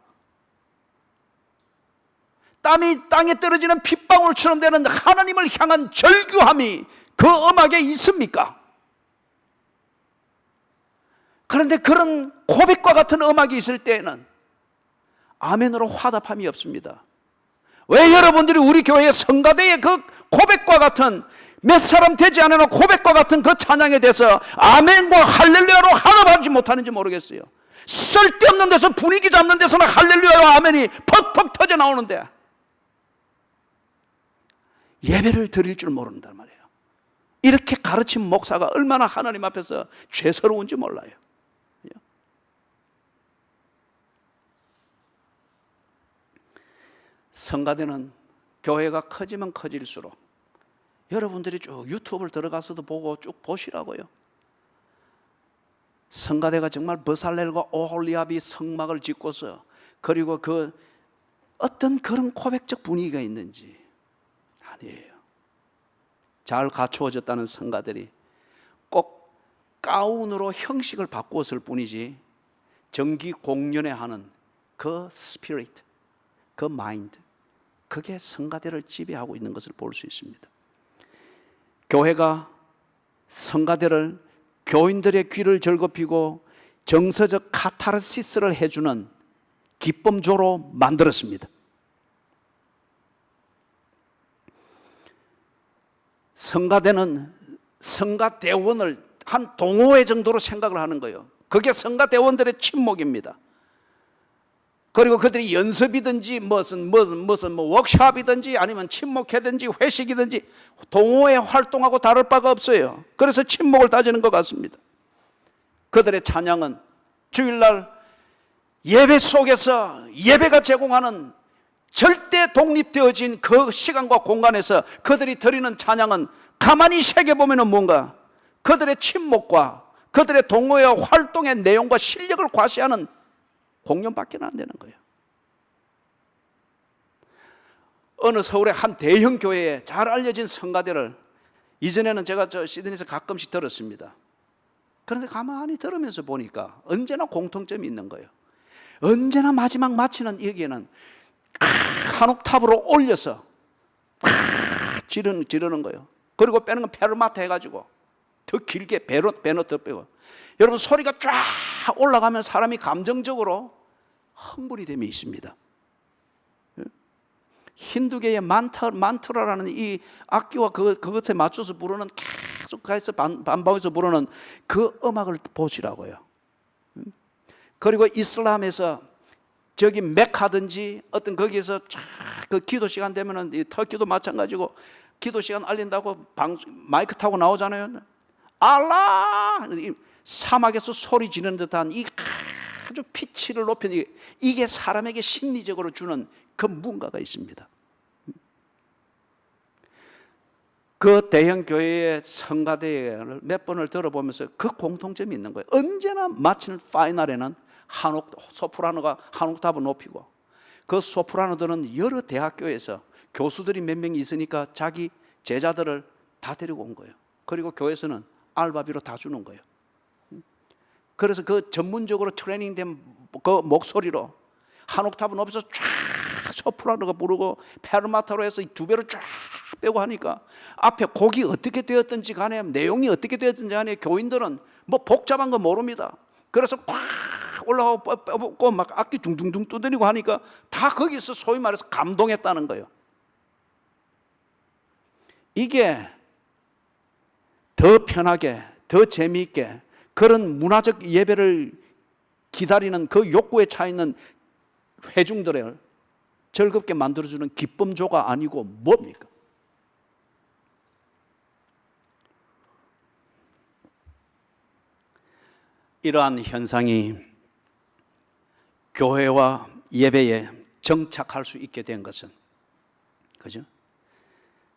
땀이 땅에 떨어지는 핏방울처럼 되는 하나님을 향한 절규함이 그 음악에 있습니까? 그런데 그런 고백과 같은 음악이 있을 때에는 아멘으로 화답함이 없습니다. 왜 여러분들이 우리 교회의 성가대의 그 고백과 같은, 몇 사람 되지 않으나 고백과 같은 그 찬양에 대해서 아멘과 할렐루야로 화답하지 못하는지 모르겠어요. 쓸데없는 데서 분위기 잡는 데서는 할렐루야와 아멘이 퍽퍽 터져 나오는데 예배를 드릴 줄 모른단 말이에요. 이렇게 가르친 목사가 얼마나 하나님 앞에서 죄스러운지 몰라요. 성가대는 교회가 커지면 커질수록, 여러분들이 쭉 유튜브를 들어가서도 보고 쭉 보시라고요. 성가대가 정말 버살렐과 오홀리압이 성막을 짓고서 그리고 그 어떤 그런 고백적 분위기가 있는지 아니에요. 잘 갖추어졌다는 성가들이 꼭 가운으로 형식을 바꾸었을 뿐이지 정기 공연에 하는 그 스피릿, 그 마인드, 그게 성가대를 지배하고 있는 것을 볼 수 있습니다. 교회가 성가대를 교인들의 귀를 즐겁히고 정서적 카타르시스를 해주는 기쁨조로 만들었습니다. 성가대는 성가대원을 한 동호회 정도로 생각을 하는 거예요. 그게 성가대원들의 친목입니다. 그리고 그들이 연습이든지 무슨 워크숍이든지 아니면 친목회든지 회식이든지 동호회 활동하고 다를 바가 없어요. 그래서 친목을 다지는 것 같습니다. 그들의 찬양은 주일날 예배 속에서 예배가 제공하는 절대 독립되어진 그 시간과 공간에서 그들이 드리는 찬양은 가만히 새겨보면 뭔가 그들의 침묵과 그들의 동호회와 활동의 내용과 실력을 과시하는 공연밖에 안 되는 거예요. 어느 서울의 한 대형 교회에 잘 알려진 성가대를 이전에는 제가 시드니에서 가끔씩 들었습니다. 그런데 가만히 들으면서 보니까 언제나 공통점이 있는 거예요. 언제나 마지막 마치는 여기에는 한 옥탑으로 올려서 지르는 거예요. 그리고 빼는 건 페르마타 해가지고 더 길게 배너 더 빼고, 여러분 소리가 쫙 올라가면 사람이 감정적으로 흥분이 됨이 있습니다. 힌두교의 만트라라는 이 악기와 그것에 맞춰서 부르는, 계속 가서 반복해서 부르는 그 음악을 보시라고요. 그리고 이슬람에서 저기 메카든지 어떤 거기에서 그 기도 시간 되면은 터키도 마찬가지고 기도 시간 알린다고 마이크 타고 나오잖아요. 알라! 사막에서 소리 지르는 듯한 이 아주 피치를 높인 이게 사람에게 심리적으로 주는 그 뭔가가 있습니다. 그 대형 교회의 성가대를 몇 번을 들어보면서 그 공통점이 있는 거예요. 언제나 마치는 파이널에는 소프라노가 한 옥타브 높이고, 그 소프라노들은 여러 대학교에서 교수들이 몇 명 있으니까 자기 제자들을 다 데리고 온 거예요. 그리고 교회에서는 알바비로 다 주는 거예요. 그래서 그 전문적으로 트레이닝된 그 목소리로 한 옥타브 높여서 쫙 소프라노가 부르고 페르마타로 해서 두 배로 쫙 빼고 하니까 앞에 곡이 어떻게 되었든지 간에 내용이 어떻게 되었든지 간에 교인들은 뭐 복잡한 거 모릅니다. 그래서 꽉 올라가고 막 악기 둥둥둥 두드리고 하니까 다 거기서 소위 말해서 감동했다는 거예요. 이게 더 편하게, 더 재미있게 그런 문화적 예배를 기다리는 그 욕구에 차 있는 회중들을 즐겁게 만들어주는 기쁨조가 아니고 뭡니까? 이러한 현상이 교회와 예배에 정착할 수 있게 된 것은, 그죠?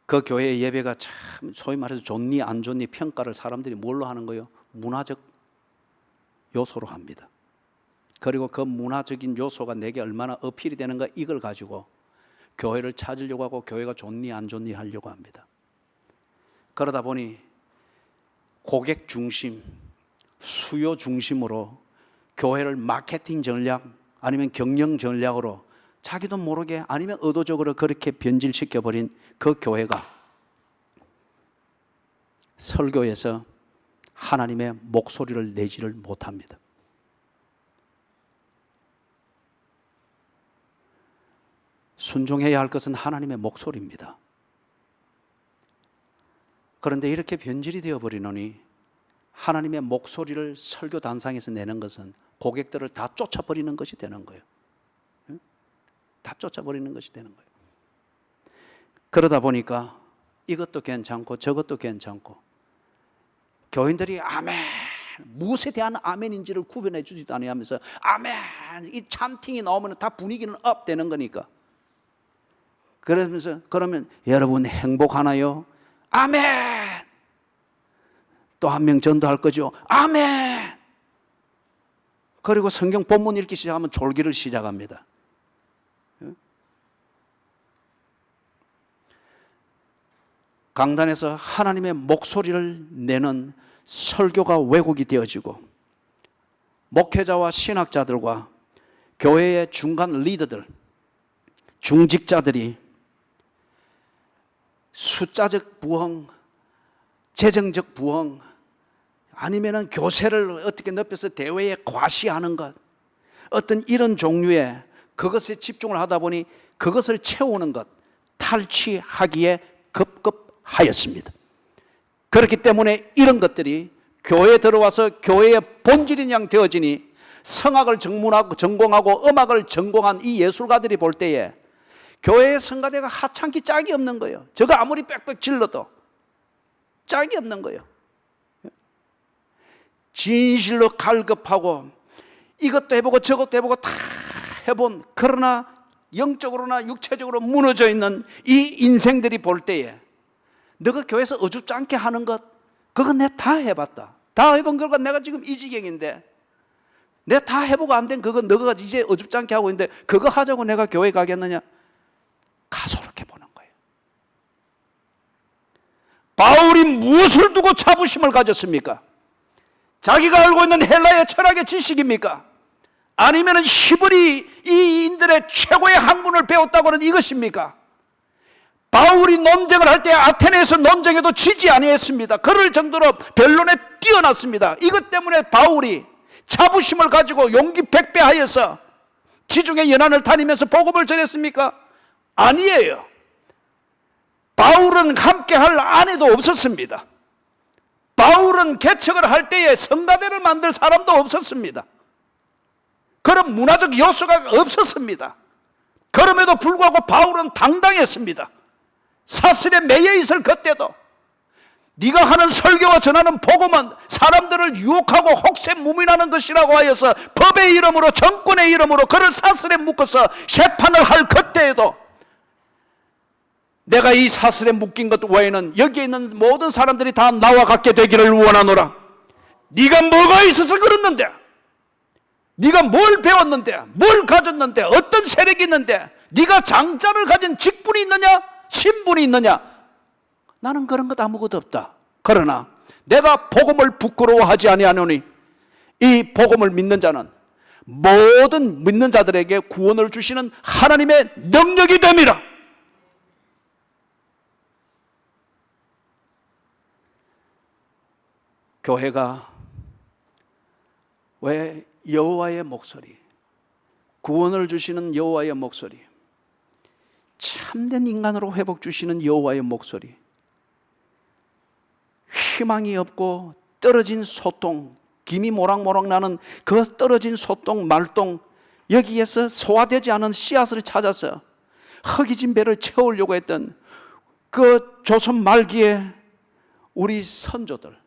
그 교회의 예배가 참 소위 말해서 좋니 안 좋니 평가를 사람들이 뭘로 하는 거예요? 문화적 요소로 합니다. 그리고 그 문화적인 요소가 내게 얼마나 어필이 되는가, 이걸 가지고 교회를 찾으려고 하고 교회가 좋니 안 좋니 하려고 합니다. 그러다 보니 고객 중심, 수요 중심으로 교회를 마케팅 전략 아니면 경영 전략으로 자기도 모르게 아니면 의도적으로 그렇게 변질시켜버린 그 교회가 설교에서 하나님의 목소리를 내지를 못합니다. 순종해야 할 것은 하나님의 목소리입니다. 그런데 이렇게 변질이 되어버리노니 하나님의 목소리를 설교 단상에서 내는 것은 고객들을 다 쫓아버리는 것이 되는 거예요. 다 쫓아버리는 것이 되는 거예요. 그러다 보니까 이것도 괜찮고 저것도 괜찮고 교인들이 아멘, 무엇에 대한 아멘인지를 구분해 주지도 아니하면서 아멘, 이 찬팅이 나오면 다 분위기는 업 되는 거니까. 그러면서 그러면 여러분 행복하나요? 아멘. 또 한 명 전도할 거죠. 아멘. 그리고 성경 본문 읽기 시작하면 졸기를 시작합니다. 강단에서 하나님의 목소리를 내는 설교가 왜곡이 되어지고 목회자와 신학자들과 교회의 중간 리더들, 중직자들이 숫자적 부흥, 재정적 부흥, 아니면은 교세를 어떻게 넓혀서 대회에 과시하는 것, 어떤 이런 종류의 그것에 집중을 하다 보니 그것을 채우는 것, 탈취하기에 급급하였습니다. 그렇기 때문에 이런 것들이 교회에 들어와서 교회의 본질인 양 되어지니 성악을 전공하고 음악을 전공한 이 예술가들이 볼 때에 교회의 성가대가 하찮기 짝이 없는 거예요. 저거 아무리 빽빽 질러도 짝이 없는 거예요. 진실로 갈급하고 이것도 해보고 저것도 해보고 다 해본, 그러나 영적으로나 육체적으로 무너져 있는 이 인생들이 볼 때에 너가 교회에서 어줍지 않게 하는 것, 그건 내가 다 해봤다. 다 해본 결과 내가 지금 이 지경인데, 내가 다 해보고 안 된 그거 너가 이제 어줍지 않게 하고 있는데 그거 하자고 내가 교회 가겠느냐? 가소롭게 보는 거예요. 바울이 무엇을 두고 자부심을 가졌습니까? 자기가 알고 있는 헬라의 철학의 지식입니까? 아니면 히브리 이 인들의 최고의 학문을 배웠다고 하는 이것입니까? 바울이 논쟁을 할 때 아테네에서 논쟁에도 지지 아니했습니다. 그럴 정도로 변론에 뛰어났습니다. 이것 때문에 바울이 자부심을 가지고 용기 백배하여서 지중해 연안을 다니면서 복음을 전했습니까? 아니에요. 바울은 함께할 아내도 없었습니다. 바울은 개척을 할 때에 성가대를 만들 사람도 없었습니다. 그런 문화적 요소가 없었습니다. 그럼에도 불구하고 바울은 당당했습니다. 사슬에 매여 있을 그때도 네가 하는 설교와 전하는 복음은 사람들을 유혹하고 혹세무민하는 것이라고 하여서 법의 이름으로, 정권의 이름으로 그를 사슬에 묶어서 재판을 할 그때에도 내가 이 사슬에 묶인 것 외에는 여기에 있는 모든 사람들이 다 나와 같게 되기를 원하노라. 네가 뭐가 있어서 그랬는데, 네가 뭘 배웠는데, 뭘 가졌는데, 어떤 세력이 있는데, 네가 장자를 가진 직분이 있느냐, 신분이 있느냐? 나는 그런 것 아무것도 없다. 그러나 내가 복음을 부끄러워하지 아니하노니 이 복음을 믿는 자는 모든 믿는 자들에게 구원을 주시는 하나님의 능력이 됨이라. 교회가 왜 여호와의 목소리, 구원을 주시는 여호와의 목소리, 참된 인간으로 회복 주시는 여호와의 목소리, 희망이 없고 떨어진 소똥, 김이 모락모락 나는 그 떨어진 소똥, 말똥, 여기에서 소화되지 않은 씨앗을 찾아서 허기진 배를 채우려고 했던 그 조선 말기에 우리 선조들,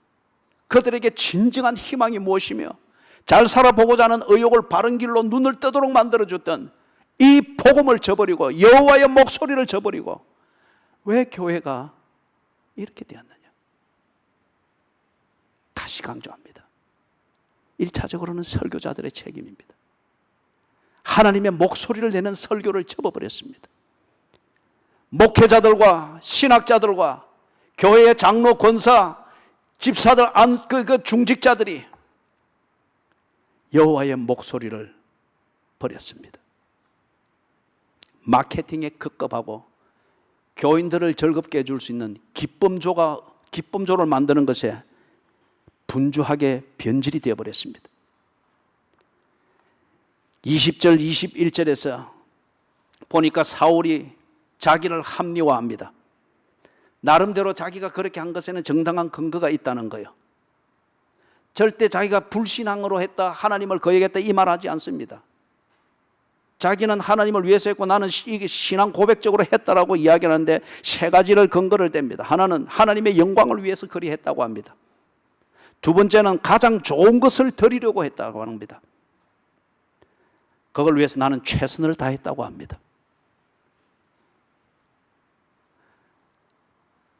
그들에게 진정한 희망이 무엇이며 잘 살아보고자 하는 의욕을 바른 길로 눈을 뜨도록 만들어줬던 이 복음을 저버리고 여호와의 목소리를 저버리고 왜 교회가 이렇게 되었느냐? 다시 강조합니다. 1차적으로는 설교자들의 책임입니다. 하나님의 목소리를 내는 설교를 접어버렸습니다. 목회자들과 신학자들과 교회의 장로, 권사, 집사들, 중직자들이 여호와의 목소리를 버렸습니다. 마케팅에 급급하고 교인들을 즐겁게 해줄 수 있는 기쁨조를 만드는 것에 분주하게 변질이 되어버렸습니다. 20절, 21절에서 보니까 사울이 자기를 합리화합니다. 나름대로 자기가 그렇게 한 것에는 정당한 근거가 있다는 거예요. 절대 자기가 불신앙으로 했다, 하나님을 거역했다 이 말하지 않습니다. 자기는 하나님을 위해서 했고 나는 신앙 고백적으로 했다라고 이야기하는데 세 가지를 근거를 댑니다. 하나는 하나님의 영광을 위해서 그리 했다고 합니다. 두 번째는 가장 좋은 것을 드리려고 했다고 합니다. 그걸 위해서 나는 최선을 다했다고 합니다.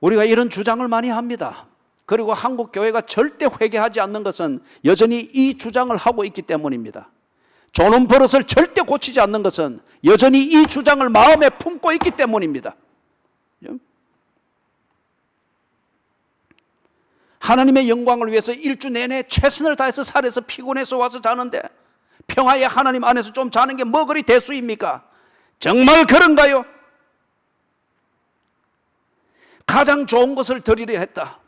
우리가 이런 주장을 많이 합니다. 그리고 한국 교회가 절대 회개하지 않는 것은 여전히 이 주장을 하고 있기 때문입니다. 조는 버릇을 절대 고치지 않는 것은 여전히 이 주장을 마음에 품고 있기 때문입니다. 하나님의 영광을 위해서 일주 내내 최선을 다해서 살에서 피곤해서 와서 자는데 평화의 하나님 안에서 좀 자는 게 뭐 그리 대수입니까? 정말 그런가요? 가장 좋은 것을 드리려 했다.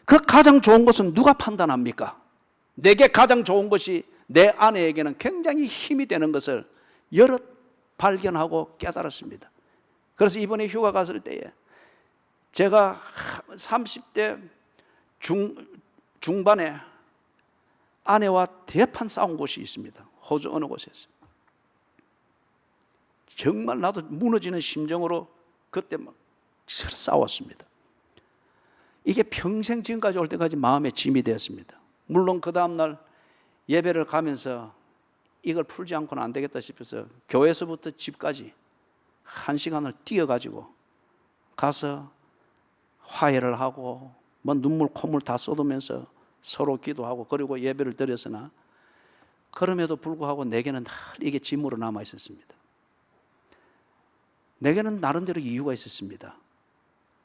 그 가장 좋은 것은 누가 판단합니까? 내게 가장 좋은 것이 내 아내에게는 굉장히 힘이 되는 것을 여럿 발견하고 깨달았습니다. 그래서 이번에 휴가 갔을 때에 제가 30대 중반에 아내와 대판 싸운 곳이 있습니다. 호주 어느 곳에서. 정말 나도 무너지는 심정으로 그때 막 싸웠습니다. 이게 평생 지금까지 올 때까지 마음에 짐이 되었습니다. 물론 그 다음날 예배를 가면서 이걸 풀지 않고는 안 되겠다 싶어서 교회에서부터 집까지 1시간을 뛰어가지고 가서 화해를 하고 뭐 눈물 콧물 다 쏟으면서 서로 기도하고 그리고 예배를 드렸으나 그럼에도 불구하고 내게는 늘 이게 짐으로 남아 있었습니다. 내게는 나름대로 이유가 있었습니다.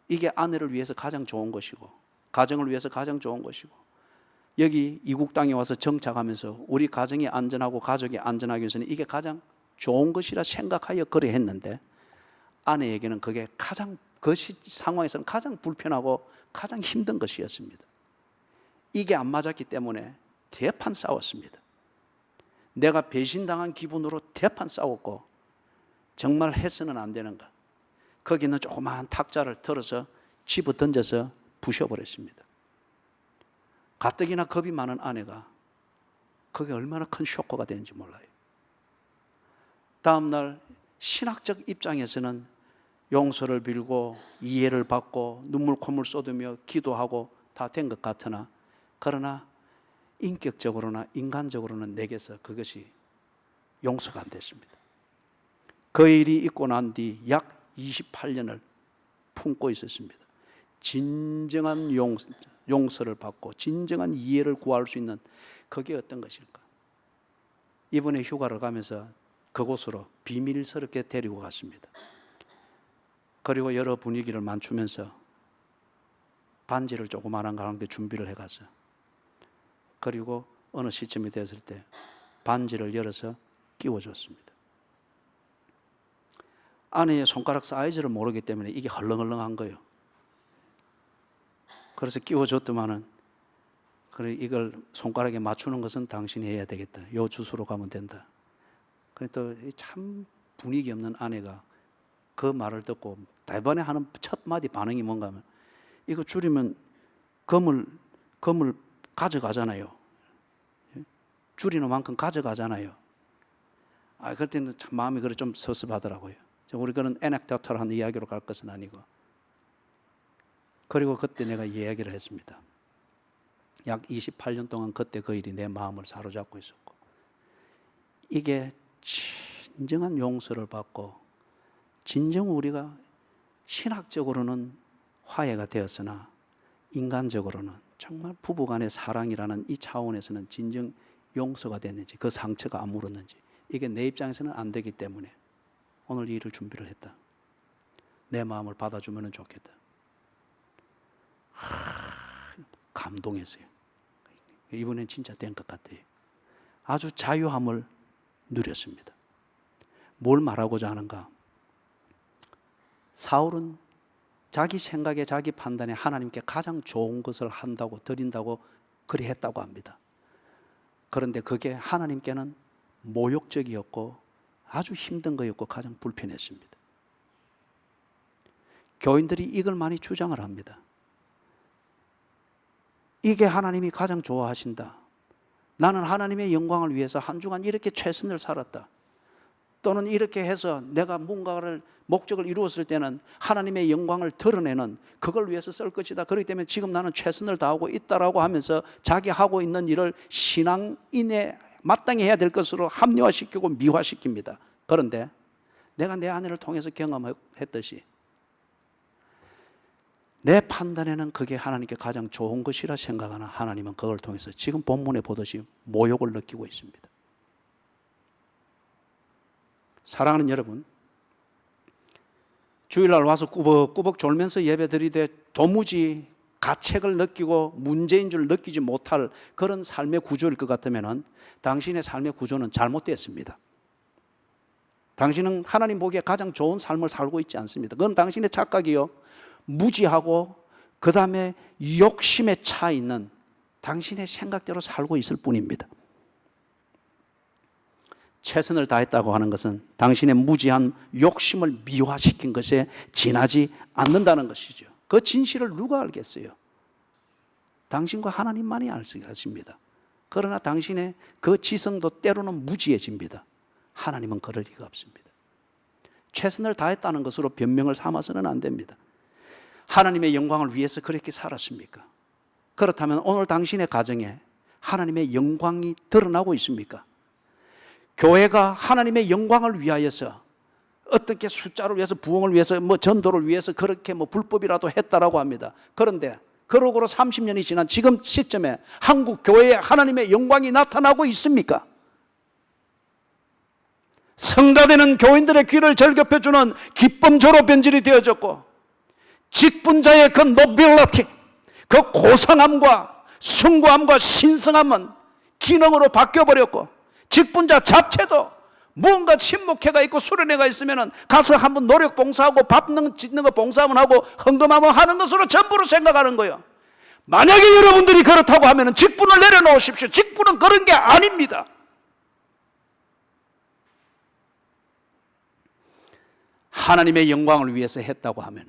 이게 아내를 위해서 가장 좋은 것이고 가정을 위해서 가장 좋은 것이고 여기 이국 땅에 와서 정착하면서 우리 가정이 안전하고 가족이 안전하기 위해서는 이게 가장 좋은 것이라 생각하여 그래 했는데 아내에게는 그게 가장 그 상황에서는 가장 불편하고 가장 힘든 것이었습니다. 이게 안 맞았기 때문에 대판 싸웠습니다. 내가 배신당한 기분으로 대판 싸웠고 정말 해서는 안 되는 것. 거기는 조그마한 탁자를 털어서 집어 던져서 부셔버렸습니다. 가뜩이나 겁이 많은 아내가 그게 얼마나 큰 쇼크가 되는지 몰라요. 다음날 신학적 입장에서는 용서를 빌고 이해를 받고 눈물 콧물 쏟으며 기도하고 다 된 것 같으나 그러나 인격적으로나 인간적으로는 내게서 그것이 용서가 안 됐습니다. 그 일이 있고 난 뒤 약 28년을 품고 있었습니다. 진정한 용서를 받고 진정한 이해를 구할 수 있는 그게 어떤 것일까? 이번에 휴가를 가면서 그곳으로 비밀스럽게 데리고 갔습니다. 그리고 여러 분위기를 맞추면서 반지를 조그마한 거 하는 게 준비를 해가서 그리고 어느 시점이 됐을 때 반지를 열어서 끼워줬습니다. 아내의 손가락 사이즈를 모르기 때문에 이게 헐렁헐렁한 거예요. 그래서 끼워줬더만은 그래 이걸 손가락에 맞추는 것은 당신이 해야 되겠다. 요 주소로 가면 된다. 그래 또 참 분위기 없는 아내가 그 말을 듣고 이번에 하는 첫 마디 반응이 뭔가 하면 이거 줄이면 금을 가져가잖아요. 줄이는 만큼 가져가잖아요. 그때는 참 마음이 그래 좀 섭섭하더라고요. 우리 그런 에넥도터한 이야기로 갈 것은 아니고. 그리고 그때 내가 이야기를 했습니다. 약 28년 동안 그때 그 일이 내 마음을 사로잡고 있었고 이게 진정한 용서를 받고 진정 우리가 신학적으로는 화해가 되었으나 인간적으로는 정말 부부간의 사랑이라는 이 차원에서는 진정 용서가 됐는지 그 상처가 안 물었는지 이게 내 입장에서는 안 되기 때문에 오늘 이 일을 준비를 했다. 내 마음을 받아주면 좋겠다. 감동했어요. 이번엔 진짜 된 것 같아요. 아주 자유함을 누렸습니다. 뭘 말하고자 하는가? 사울은 자기 생각에 자기 판단에 하나님께 가장 좋은 것을 한다고 드린다고 그리 했다고 합니다. 그런데 그게 하나님께는 모욕적이었고 아주 힘든 거였고 가장 불편했습니다. 교인들이 이걸 많이 주장을 합니다. 이게 하나님이 가장 좋아하신다. 나는 하나님의 영광을 위해서 한 주간 이렇게 최선을 살았다. 또는 이렇게 해서 내가 뭔가를 목적을 이루었을 때는 하나님의 영광을 드러내는 그걸 위해서 쓸 것이다. 그렇기 때문에 지금 나는 최선을 다하고 있다라고 하면서 자기 하고 있는 일을 신앙인의 마땅히 해야 될 것으로 합리화시키고 미화시킵니다. 그런데 내가 내 아내를 통해서 경험했듯이 내 판단에는 그게 하나님께 가장 좋은 것이라 생각하는 하나님은 그걸 통해서 지금 본문에 보듯이 모욕을 느끼고 있습니다. 사랑하는 여러분, 주일날 와서 꾸벅꾸벅 졸면서 예배드리되 도무지 가책을 느끼고 문제인 줄 느끼지 못할 그런 삶의 구조일 것 같으면 당신의 삶의 구조는 잘못됐습니다. 당신은 하나님 보기에 가장 좋은 삶을 살고 있지 않습니다. 그건 당신의 착각이요. 무지하고 그 다음에 욕심에 차 있는 당신의 생각대로 살고 있을 뿐입니다. 최선을 다했다고 하는 것은 당신의 무지한 욕심을 미화시킨 것에 지나지 않는다는 것이죠. 그 진실을 누가 알겠어요? 당신과 하나님만이 알 수 있습니다. 그러나 당신의 그 지성도 때로는 무지해집니다. 하나님은 그럴 리가 없습니다. 최선을 다했다는 것으로 변명을 삼아서는 안 됩니다. 하나님의 영광을 위해서 그렇게 살았습니까? 그렇다면 오늘 당신의 가정에 하나님의 영광이 드러나고 있습니까? 교회가 하나님의 영광을 위하여서 어떻게 숫자를 위해서, 부흥을 위해서, 전도를 위해서 그렇게 불법이라도 했다라고 합니다. 그런데 그러고로 30년이 지난 지금 시점에 한국 교회에 하나님의 영광이 나타나고 있습니까? 성가되는 교인들의 귀를 절겹해주는 기쁨 졸업 변질이 되어졌고, 직분자의 그 노빌리티, 그 고상함과 숭고함과 신성함은 기능으로 바뀌어버렸고, 직분자 자체도 무언가 친목회가 있고 수련회가 있으면 가서 한번 노력 봉사하고 밥 짓는 거 봉사하면 하고 헌금하면 하는 것으로 전부로 생각하는 거예요. 만약에 여러분들이 그렇다고 하면 직분을 내려놓으십시오. 직분은 그런 게 아닙니다. 하나님의 영광을 위해서 했다고 하면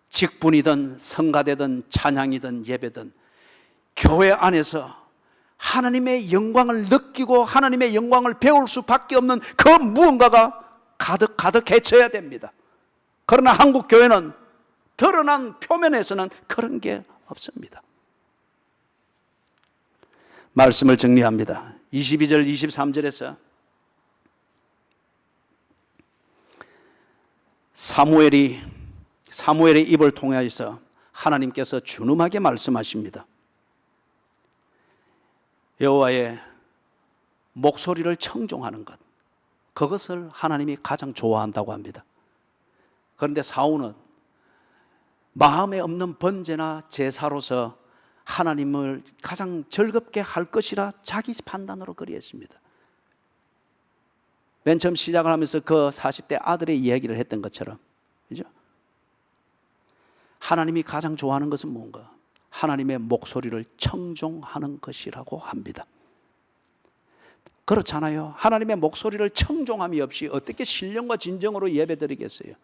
직분이든 성가되든 찬양이든 예배든 교회 안에서 하나님의 영광을 느끼고 하나님의 영광을 배울 수밖에 없는 그 무언가가 가득해져야 됩니다. 그러나 한국 교회는 드러난 표면에서는 그런 게 없습니다. 말씀을 정리합니다. 22절 23절에서 사무엘의 입을 통하여서 하나님께서 준엄하게 말씀하십니다. 여호와의 목소리를 청종하는 것, 그것을 하나님이 가장 좋아한다고 합니다. 그런데 사울은 마음에 없는 번제나 제사로서 하나님을 가장 즐겁게 할 것이라 자기 판단으로 그리했습니다. 맨 처음 시작을 하면서 그 40대 아들의 이야기를 했던 것처럼, 그죠? 하나님이 가장 좋아하는 것은 뭔가? 하나님의 목소리를 청종하는 것이라고 합니다. 그렇잖아요. 하나님의 목소리를 청종함이 없이 어떻게 신령과 진정으로 예배드리겠어요?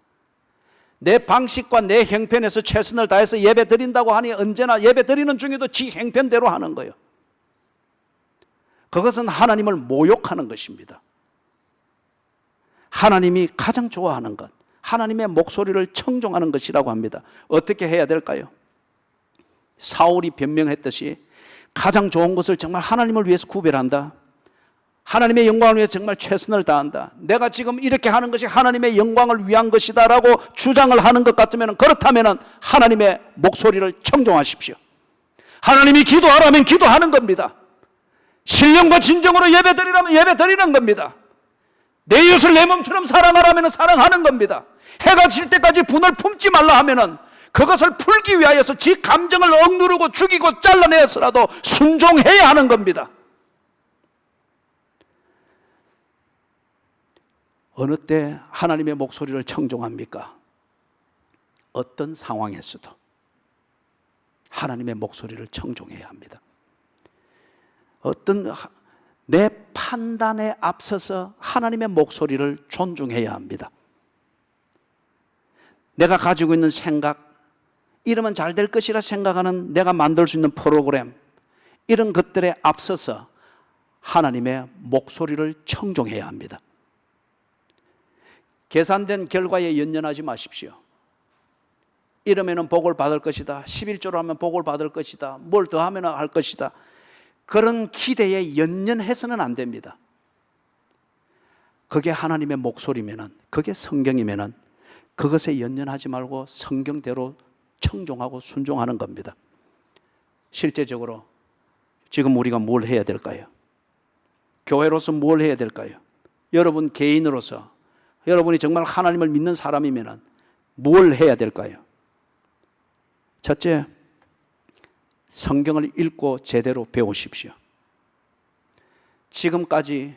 내 방식과 내 형편에서 최선을 다해서 예배드린다고 하니 언제나 예배드리는 중에도 지 형편대로 하는 거예요. 그것은 하나님을 모욕하는 것입니다. 하나님이 가장 좋아하는 것, 하나님의 목소리를 청종하는 것이라고 합니다. 어떻게 해야 될까요? 사울이 변명했듯이 가장 좋은 것을 정말 하나님을 위해서 구별한다. 하나님의 영광을 위해서 정말 최선을 다한다. 내가 지금 이렇게 하는 것이 하나님의 영광을 위한 것이다 라고 주장을 하는 것 같으면, 그렇다면 하나님의 목소리를 청종하십시오. 하나님이 기도하라면 기도하는 겁니다. 신령과 진정으로 예배드리라면 예배드리는 겁니다. 내 이웃을 내 몸처럼 사랑하라면 사랑하는 겁니다. 해가 질 때까지 분을 품지 말라 하면은 그것을 풀기 위하여서 지 감정을 억누르고 죽이고 잘라내서라도 순종해야 하는 겁니다. 어느 때 하나님의 목소리를 청종합니까? 어떤 상황에서도 하나님의 목소리를 청종해야 합니다. 내 판단에 앞서서 하나님의 목소리를 존중해야 합니다. 내가 가지고 있는 생각, 이러면 잘 될 것이라 생각하는 내가 만들 수 있는 프로그램, 이런 것들에 앞서서 하나님의 목소리를 청종해야 합니다. 계산된 결과에 연연하지 마십시오. 이러면 복을 받을 것이다, 11조로 하면 복을 받을 것이다, 뭘 더 하면 할 것이다, 그런 기대에 연연해서는 안 됩니다. 그게 하나님의 목소리면은, 그게 성경이면은 그것에 연연하지 말고 성경대로 청종하고 순종하는 겁니다. 실제적으로 지금 우리가 뭘 해야 될까요? 교회로서 뭘 해야 될까요? 여러분 개인으로서, 여러분이 정말 하나님을 믿는 사람이면 뭘 해야 될까요? 첫째, 성경을 읽고 제대로 배우십시오. 지금까지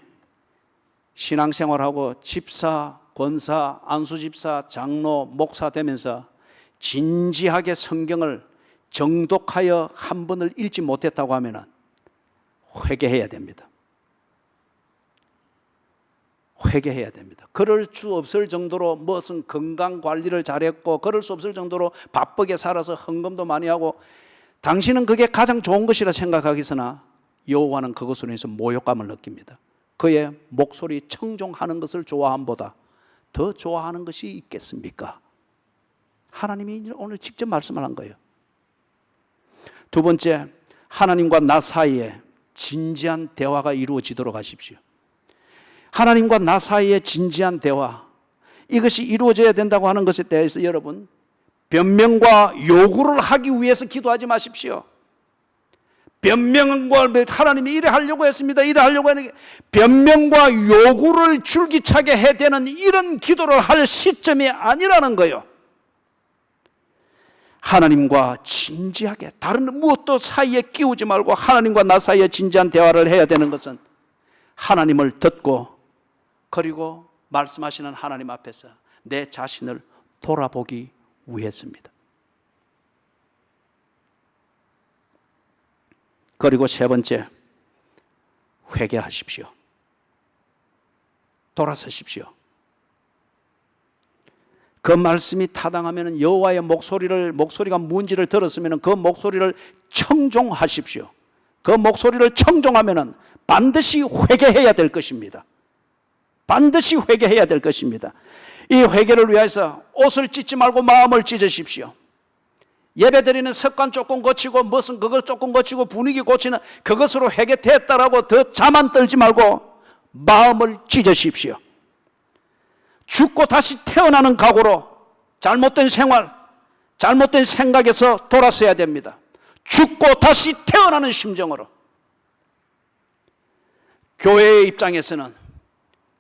신앙생활하고 집사, 권사, 안수집사, 장로, 목사 되면서 진지하게 성경을 정독하여 한 번을 읽지 못했다고 하면 회개해야 됩니다. 회개해야 됩니다. 그럴 수 없을 정도로 무슨 건강관리를 잘했고, 그럴 수 없을 정도로 바쁘게 살아서 헌금도 많이 하고, 당신은 그게 가장 좋은 것이라 생각하기서나 여호와는 그것으로 인해서 모욕감을 느낍니다. 그의 목소리 청종하는 것을 좋아함보다 더 좋아하는 것이 있겠습니까? 하나님이 오늘 직접 말씀을 한 거예요. 두 번째, 하나님과 나 사이에 진지한 대화가 이루어지도록 하십시오. 하나님과 나 사이의 진지한 대화, 이것이 이루어져야 된다고 하는 것에 대해서 여러분, 변명과 요구를 하기 위해서 기도하지 마십시오. 변명과 하나님이 이래 하려고 했습니다, 이래 하려고 하는 게, 변명과 요구를 줄기차게 해대는 이런 기도를 할 시점이 아니라는 거예요. 하나님과 진지하게, 다른 무엇도 사이에 끼우지 말고 하나님과 나 사이에 진지한 대화를 해야 되는 것은 하나님을 듣고, 그리고 말씀하시는 하나님 앞에서 내 자신을 돌아보기 위해서입니다. 그리고 세 번째, 회개하십시오. 돌아서십시오. 그 말씀이 타당하면 여호와의 목소리가 뭔지를 들었으면 그 목소리를 청종하십시오. 그 목소리를 청종하면 반드시 회개해야 될 것입니다. 반드시 회개해야 될 것입니다. 이 회개를 위해서 옷을 찢지 말고 마음을 찢으십시오. 예배드리는 습관 조금 고치고 무슨 그걸 조금 고치고 분위기 고치는 그것으로 회개됐다라고 더 자만 떨지 말고 마음을 찢으십시오. 죽고 다시 태어나는 각오로 잘못된 생활, 잘못된 생각에서 돌아서야 됩니다. 죽고 다시 태어나는 심정으로. 교회의 입장에서는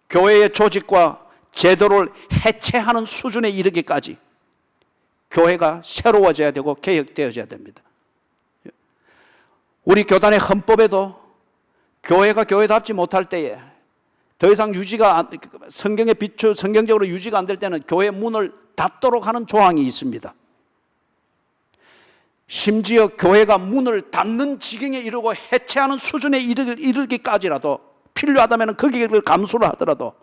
교회의 조직과 제도를 해체하는 수준에 이르기까지 교회가 새로워져야 되고 개혁되어져야 됩니다. 우리 교단의 헌법에도 교회가 교회답지 못할 때에 더 이상 성경에 비추어 성경적으로 유지가 안 될 때는 교회 문을 닫도록 하는 조항이 있습니다. 심지어 교회가 문을 닫는 지경에 이르고 해체하는 수준에 이르기까지라도 필요하다면 거기를 감수를 하더라도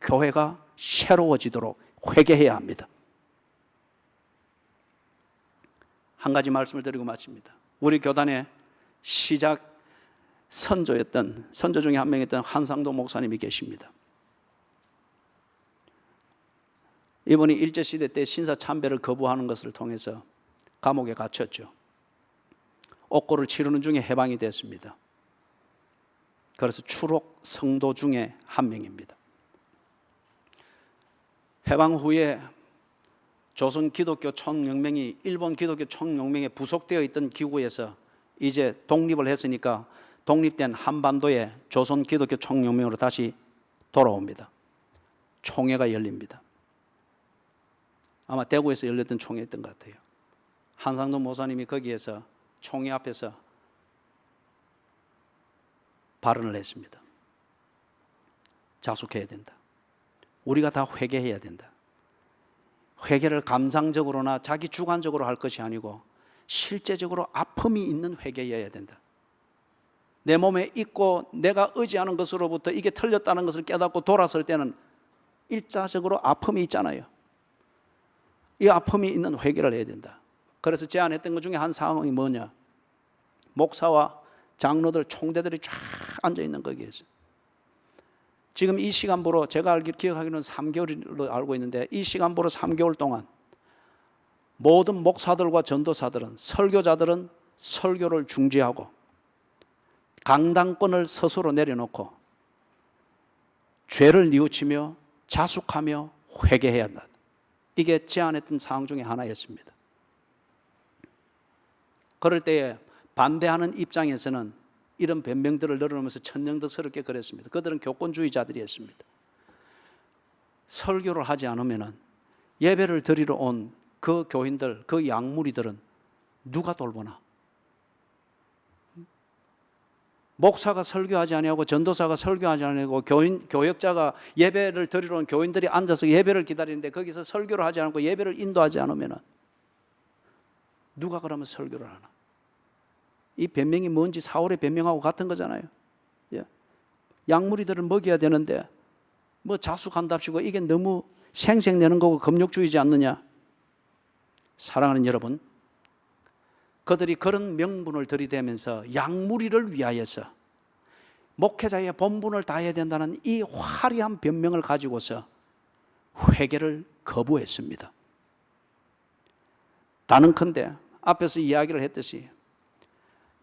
교회가 새로워지도록 회개해야 합니다. 한 가지 말씀을 드리고 마칩니다. 우리 교단의 시작 선조 중에 한 명이었던 한상도 목사님이 계십니다. 이분이 일제시대 때 신사참배를 거부하는 것을 통해서 감옥에 갇혔죠. 옥고를 치르는 중에 해방이 됐습니다. 그래서 추록 성도 중에 한 명입니다. 해방 후에 조선 기독교 총연맹이 일본 기독교 총연맹에 부속되어 있던 기구에서 이제 독립을 했으니까 독립된 한반도에 조선 기독교 총연맹으로 다시 돌아옵니다. 총회가 열립니다. 아마 대구에서 열렸던 총회였던 것 같아요. 한상도 목사님이 거기에서 총회 앞에서 발언을 했습니다. 자숙해야 된다. 우리가 다 회개해야 된다. 회개를 감상적으로나 자기 주관적으로 할 것이 아니고 실제적으로 아픔이 있는 회개여야 된다. 내 몸에 있고 내가 의지하는 것으로부터 이게 틀렸다는 것을 깨닫고 돌아설 때는 일차적으로 아픔이 있잖아요. 이 아픔이 있는 회개를 해야 된다. 그래서 제안했던 것 중에 한 상황이 뭐냐, 목사와 장로들, 총대들이 쫙 앉아있는 거기에서 지금 이 시간부로 제가 기억하기로는 3개월로 알고 있는데 이 시간부로 3개월 동안 모든 목사들과 전도사들은, 설교자들은 설교를 중지하고 강당권을 스스로 내려놓고 죄를 뉘우치며 자숙하며 회개해야 한다. 이게 제안했던 사항 중에 하나였습니다. 그럴 때에 반대하는 입장에서는 이런 변명들을 늘어놓으면서 천연덕스럽게 그랬습니다. 그들은 교권주의자들이었습니다. 설교를 하지 않으면 예배를 드리러 온 그 교인들, 그 양무리들은 누가 돌보나? 목사가 설교하지 아니하고 전도사가 설교하지 아니하고 교역자가 예배를 드리러 온 교인들이 앉아서 예배를 기다리는데 거기서 설교를 하지 않고 예배를 인도하지 않으면 누가 그러면 설교를 하나? 이 변명이 뭔지 4월의 변명하고 같은 거잖아요. 예. 양무리들을 먹여야 되는데 뭐 자숙한답시고 이게 너무 생색내는 거고 금욕주의지 않느냐? 사랑하는 여러분, 그들이 그런 명분을 들이대면서 양무리를 위하여서 목회자의 본분을 다해야 된다는 이 화려한 변명을 가지고서 회개를 거부했습니다. 단언컨대 앞에서 이야기를 했듯이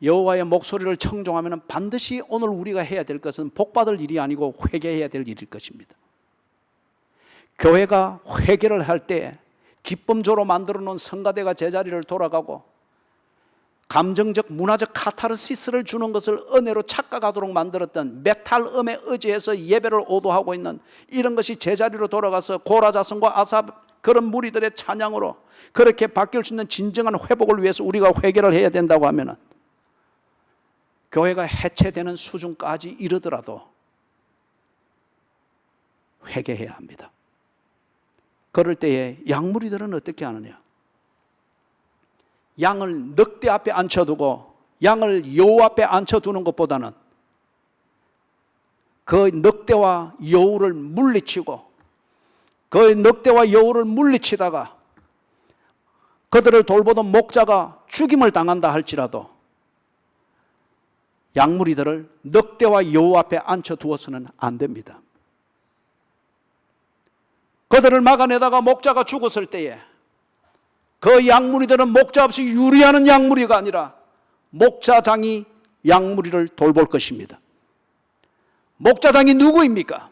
여호와의 목소리를 청종하면 반드시 오늘 우리가 해야 될 것은 복받을 일이 아니고 회개해야 될 일일 것입니다. 교회가 회개를 할 때 기쁨조로 만들어 놓은 성가대가 제자리를 돌아가고 감정적 문화적 카타르시스를 주는 것을 은혜로 착각하도록 만들었던 메탈음에 의지해서 예배를 오도하고 있는 이런 것이 제자리로 돌아가서 고라자손과 아삽 그런 무리들의 찬양으로 그렇게 바뀔 수 있는 진정한 회복을 위해서 우리가 회개를 해야 된다고 하면 교회가 해체되는 수준까지 이르더라도 회개해야 합니다. 그럴 때에 양무리들은 어떻게 하느냐? 양을 늑대 앞에 앉혀두고 양을 여우 앞에 앉혀두는 것보다는 그 늑대와 여우를 물리치고 그 늑대와 여우를 물리치다가 그들을 돌보던 목자가 죽임을 당한다 할지라도 양무리들을 늑대와 여우 앞에 앉혀두어서는 안 됩니다. 그들을 막아내다가 목자가 죽었을 때에 그 양무리들은 목자 없이 유리하는 양무리가 아니라 목자장이 양무리를 돌볼 것입니다. 목자장이 누구입니까?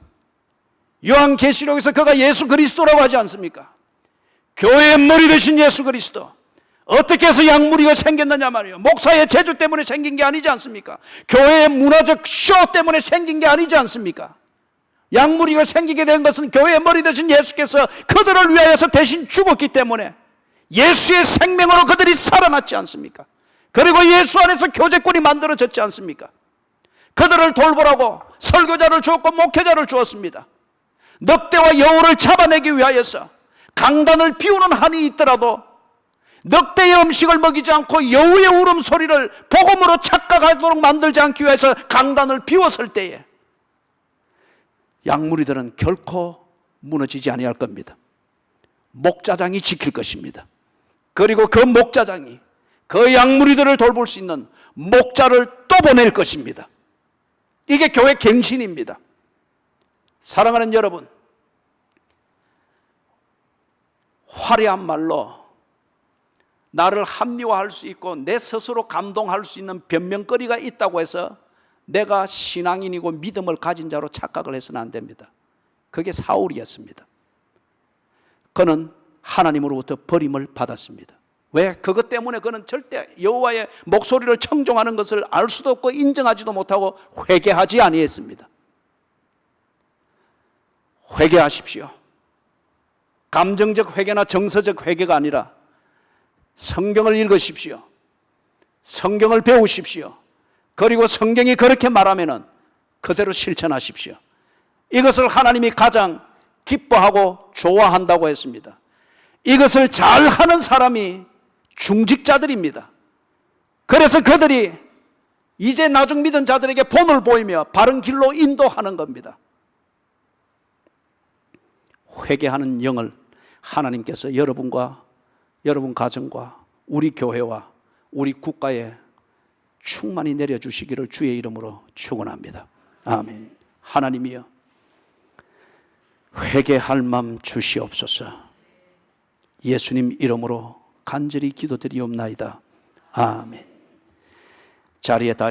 요한계시록에서 그가 예수 그리스도라고 하지 않습니까? 교회의 머리 되신 예수 그리스도. 어떻게 해서 양무리가 생겼느냐 말이에요. 목사의 재주 때문에 생긴 게 아니지 않습니까? 교회의 문화적 쇼 때문에 생긴 게 아니지 않습니까? 양무리가 생기게 된 것은 교회의 머리 되신 예수께서 그들을 위하여서 대신 죽었기 때문에 예수의 생명으로 그들이 살아났지 않습니까? 그리고 예수 안에서 교제권이 만들어졌지 않습니까? 그들을 돌보라고 설교자를 주었고 목회자를 주었습니다. 늑대와 여우를 잡아내기 위하여서 강단을 비우는 한이 있더라도 늑대의 음식을 먹이지 않고 여우의 울음소리를 복음으로 착각하도록 만들지 않기 위해서 강단을 비웠을 때에 양무리들은 결코 무너지지 아니할 겁니다. 목자장이 지킬 것입니다. 그리고 그 목자장이 그 양무리들을 돌볼 수 있는 목자를 또 보낼 것입니다. 이게 교회 갱신입니다. 사랑하는 여러분, 화려한 말로 나를 합리화할 수 있고 내 스스로 감동할 수 있는 변명거리가 있다고 해서 내가 신앙인이고 믿음을 가진 자로 착각을 해서는 안 됩니다. 그게 사울이었습니다. 그는 하나님으로부터 버림을 받았습니다. 왜? 그것 때문에 그는 절대 여호와의 목소리를 청종하는 것을 알 수도 없고 인정하지도 못하고 회개하지 아니했습니다. 회개하십시오. 감정적 회개나 정서적 회개가 아니라 성경을 읽으십시오. 성경을 배우십시오. 그리고 성경이 그렇게 말하면 그대로 실천하십시오. 이것을 하나님이 가장 기뻐하고 좋아한다고 했습니다. 이것을 잘하는 사람이 중직자들입니다. 그래서 그들이 이제 나중 믿은 자들에게 본을 보이며 바른 길로 인도하는 겁니다. 회개하는 영을 하나님께서 여러분과 여러분 가정과 우리 교회와 우리 국가에 충만히 내려주시기를 주의 이름으로 축원합니다. 아멘. 하나님이여, 회개할 마음 주시옵소서. 예수님 이름으로 간절히 기도드리옵나이다. 아멘. 자리에 다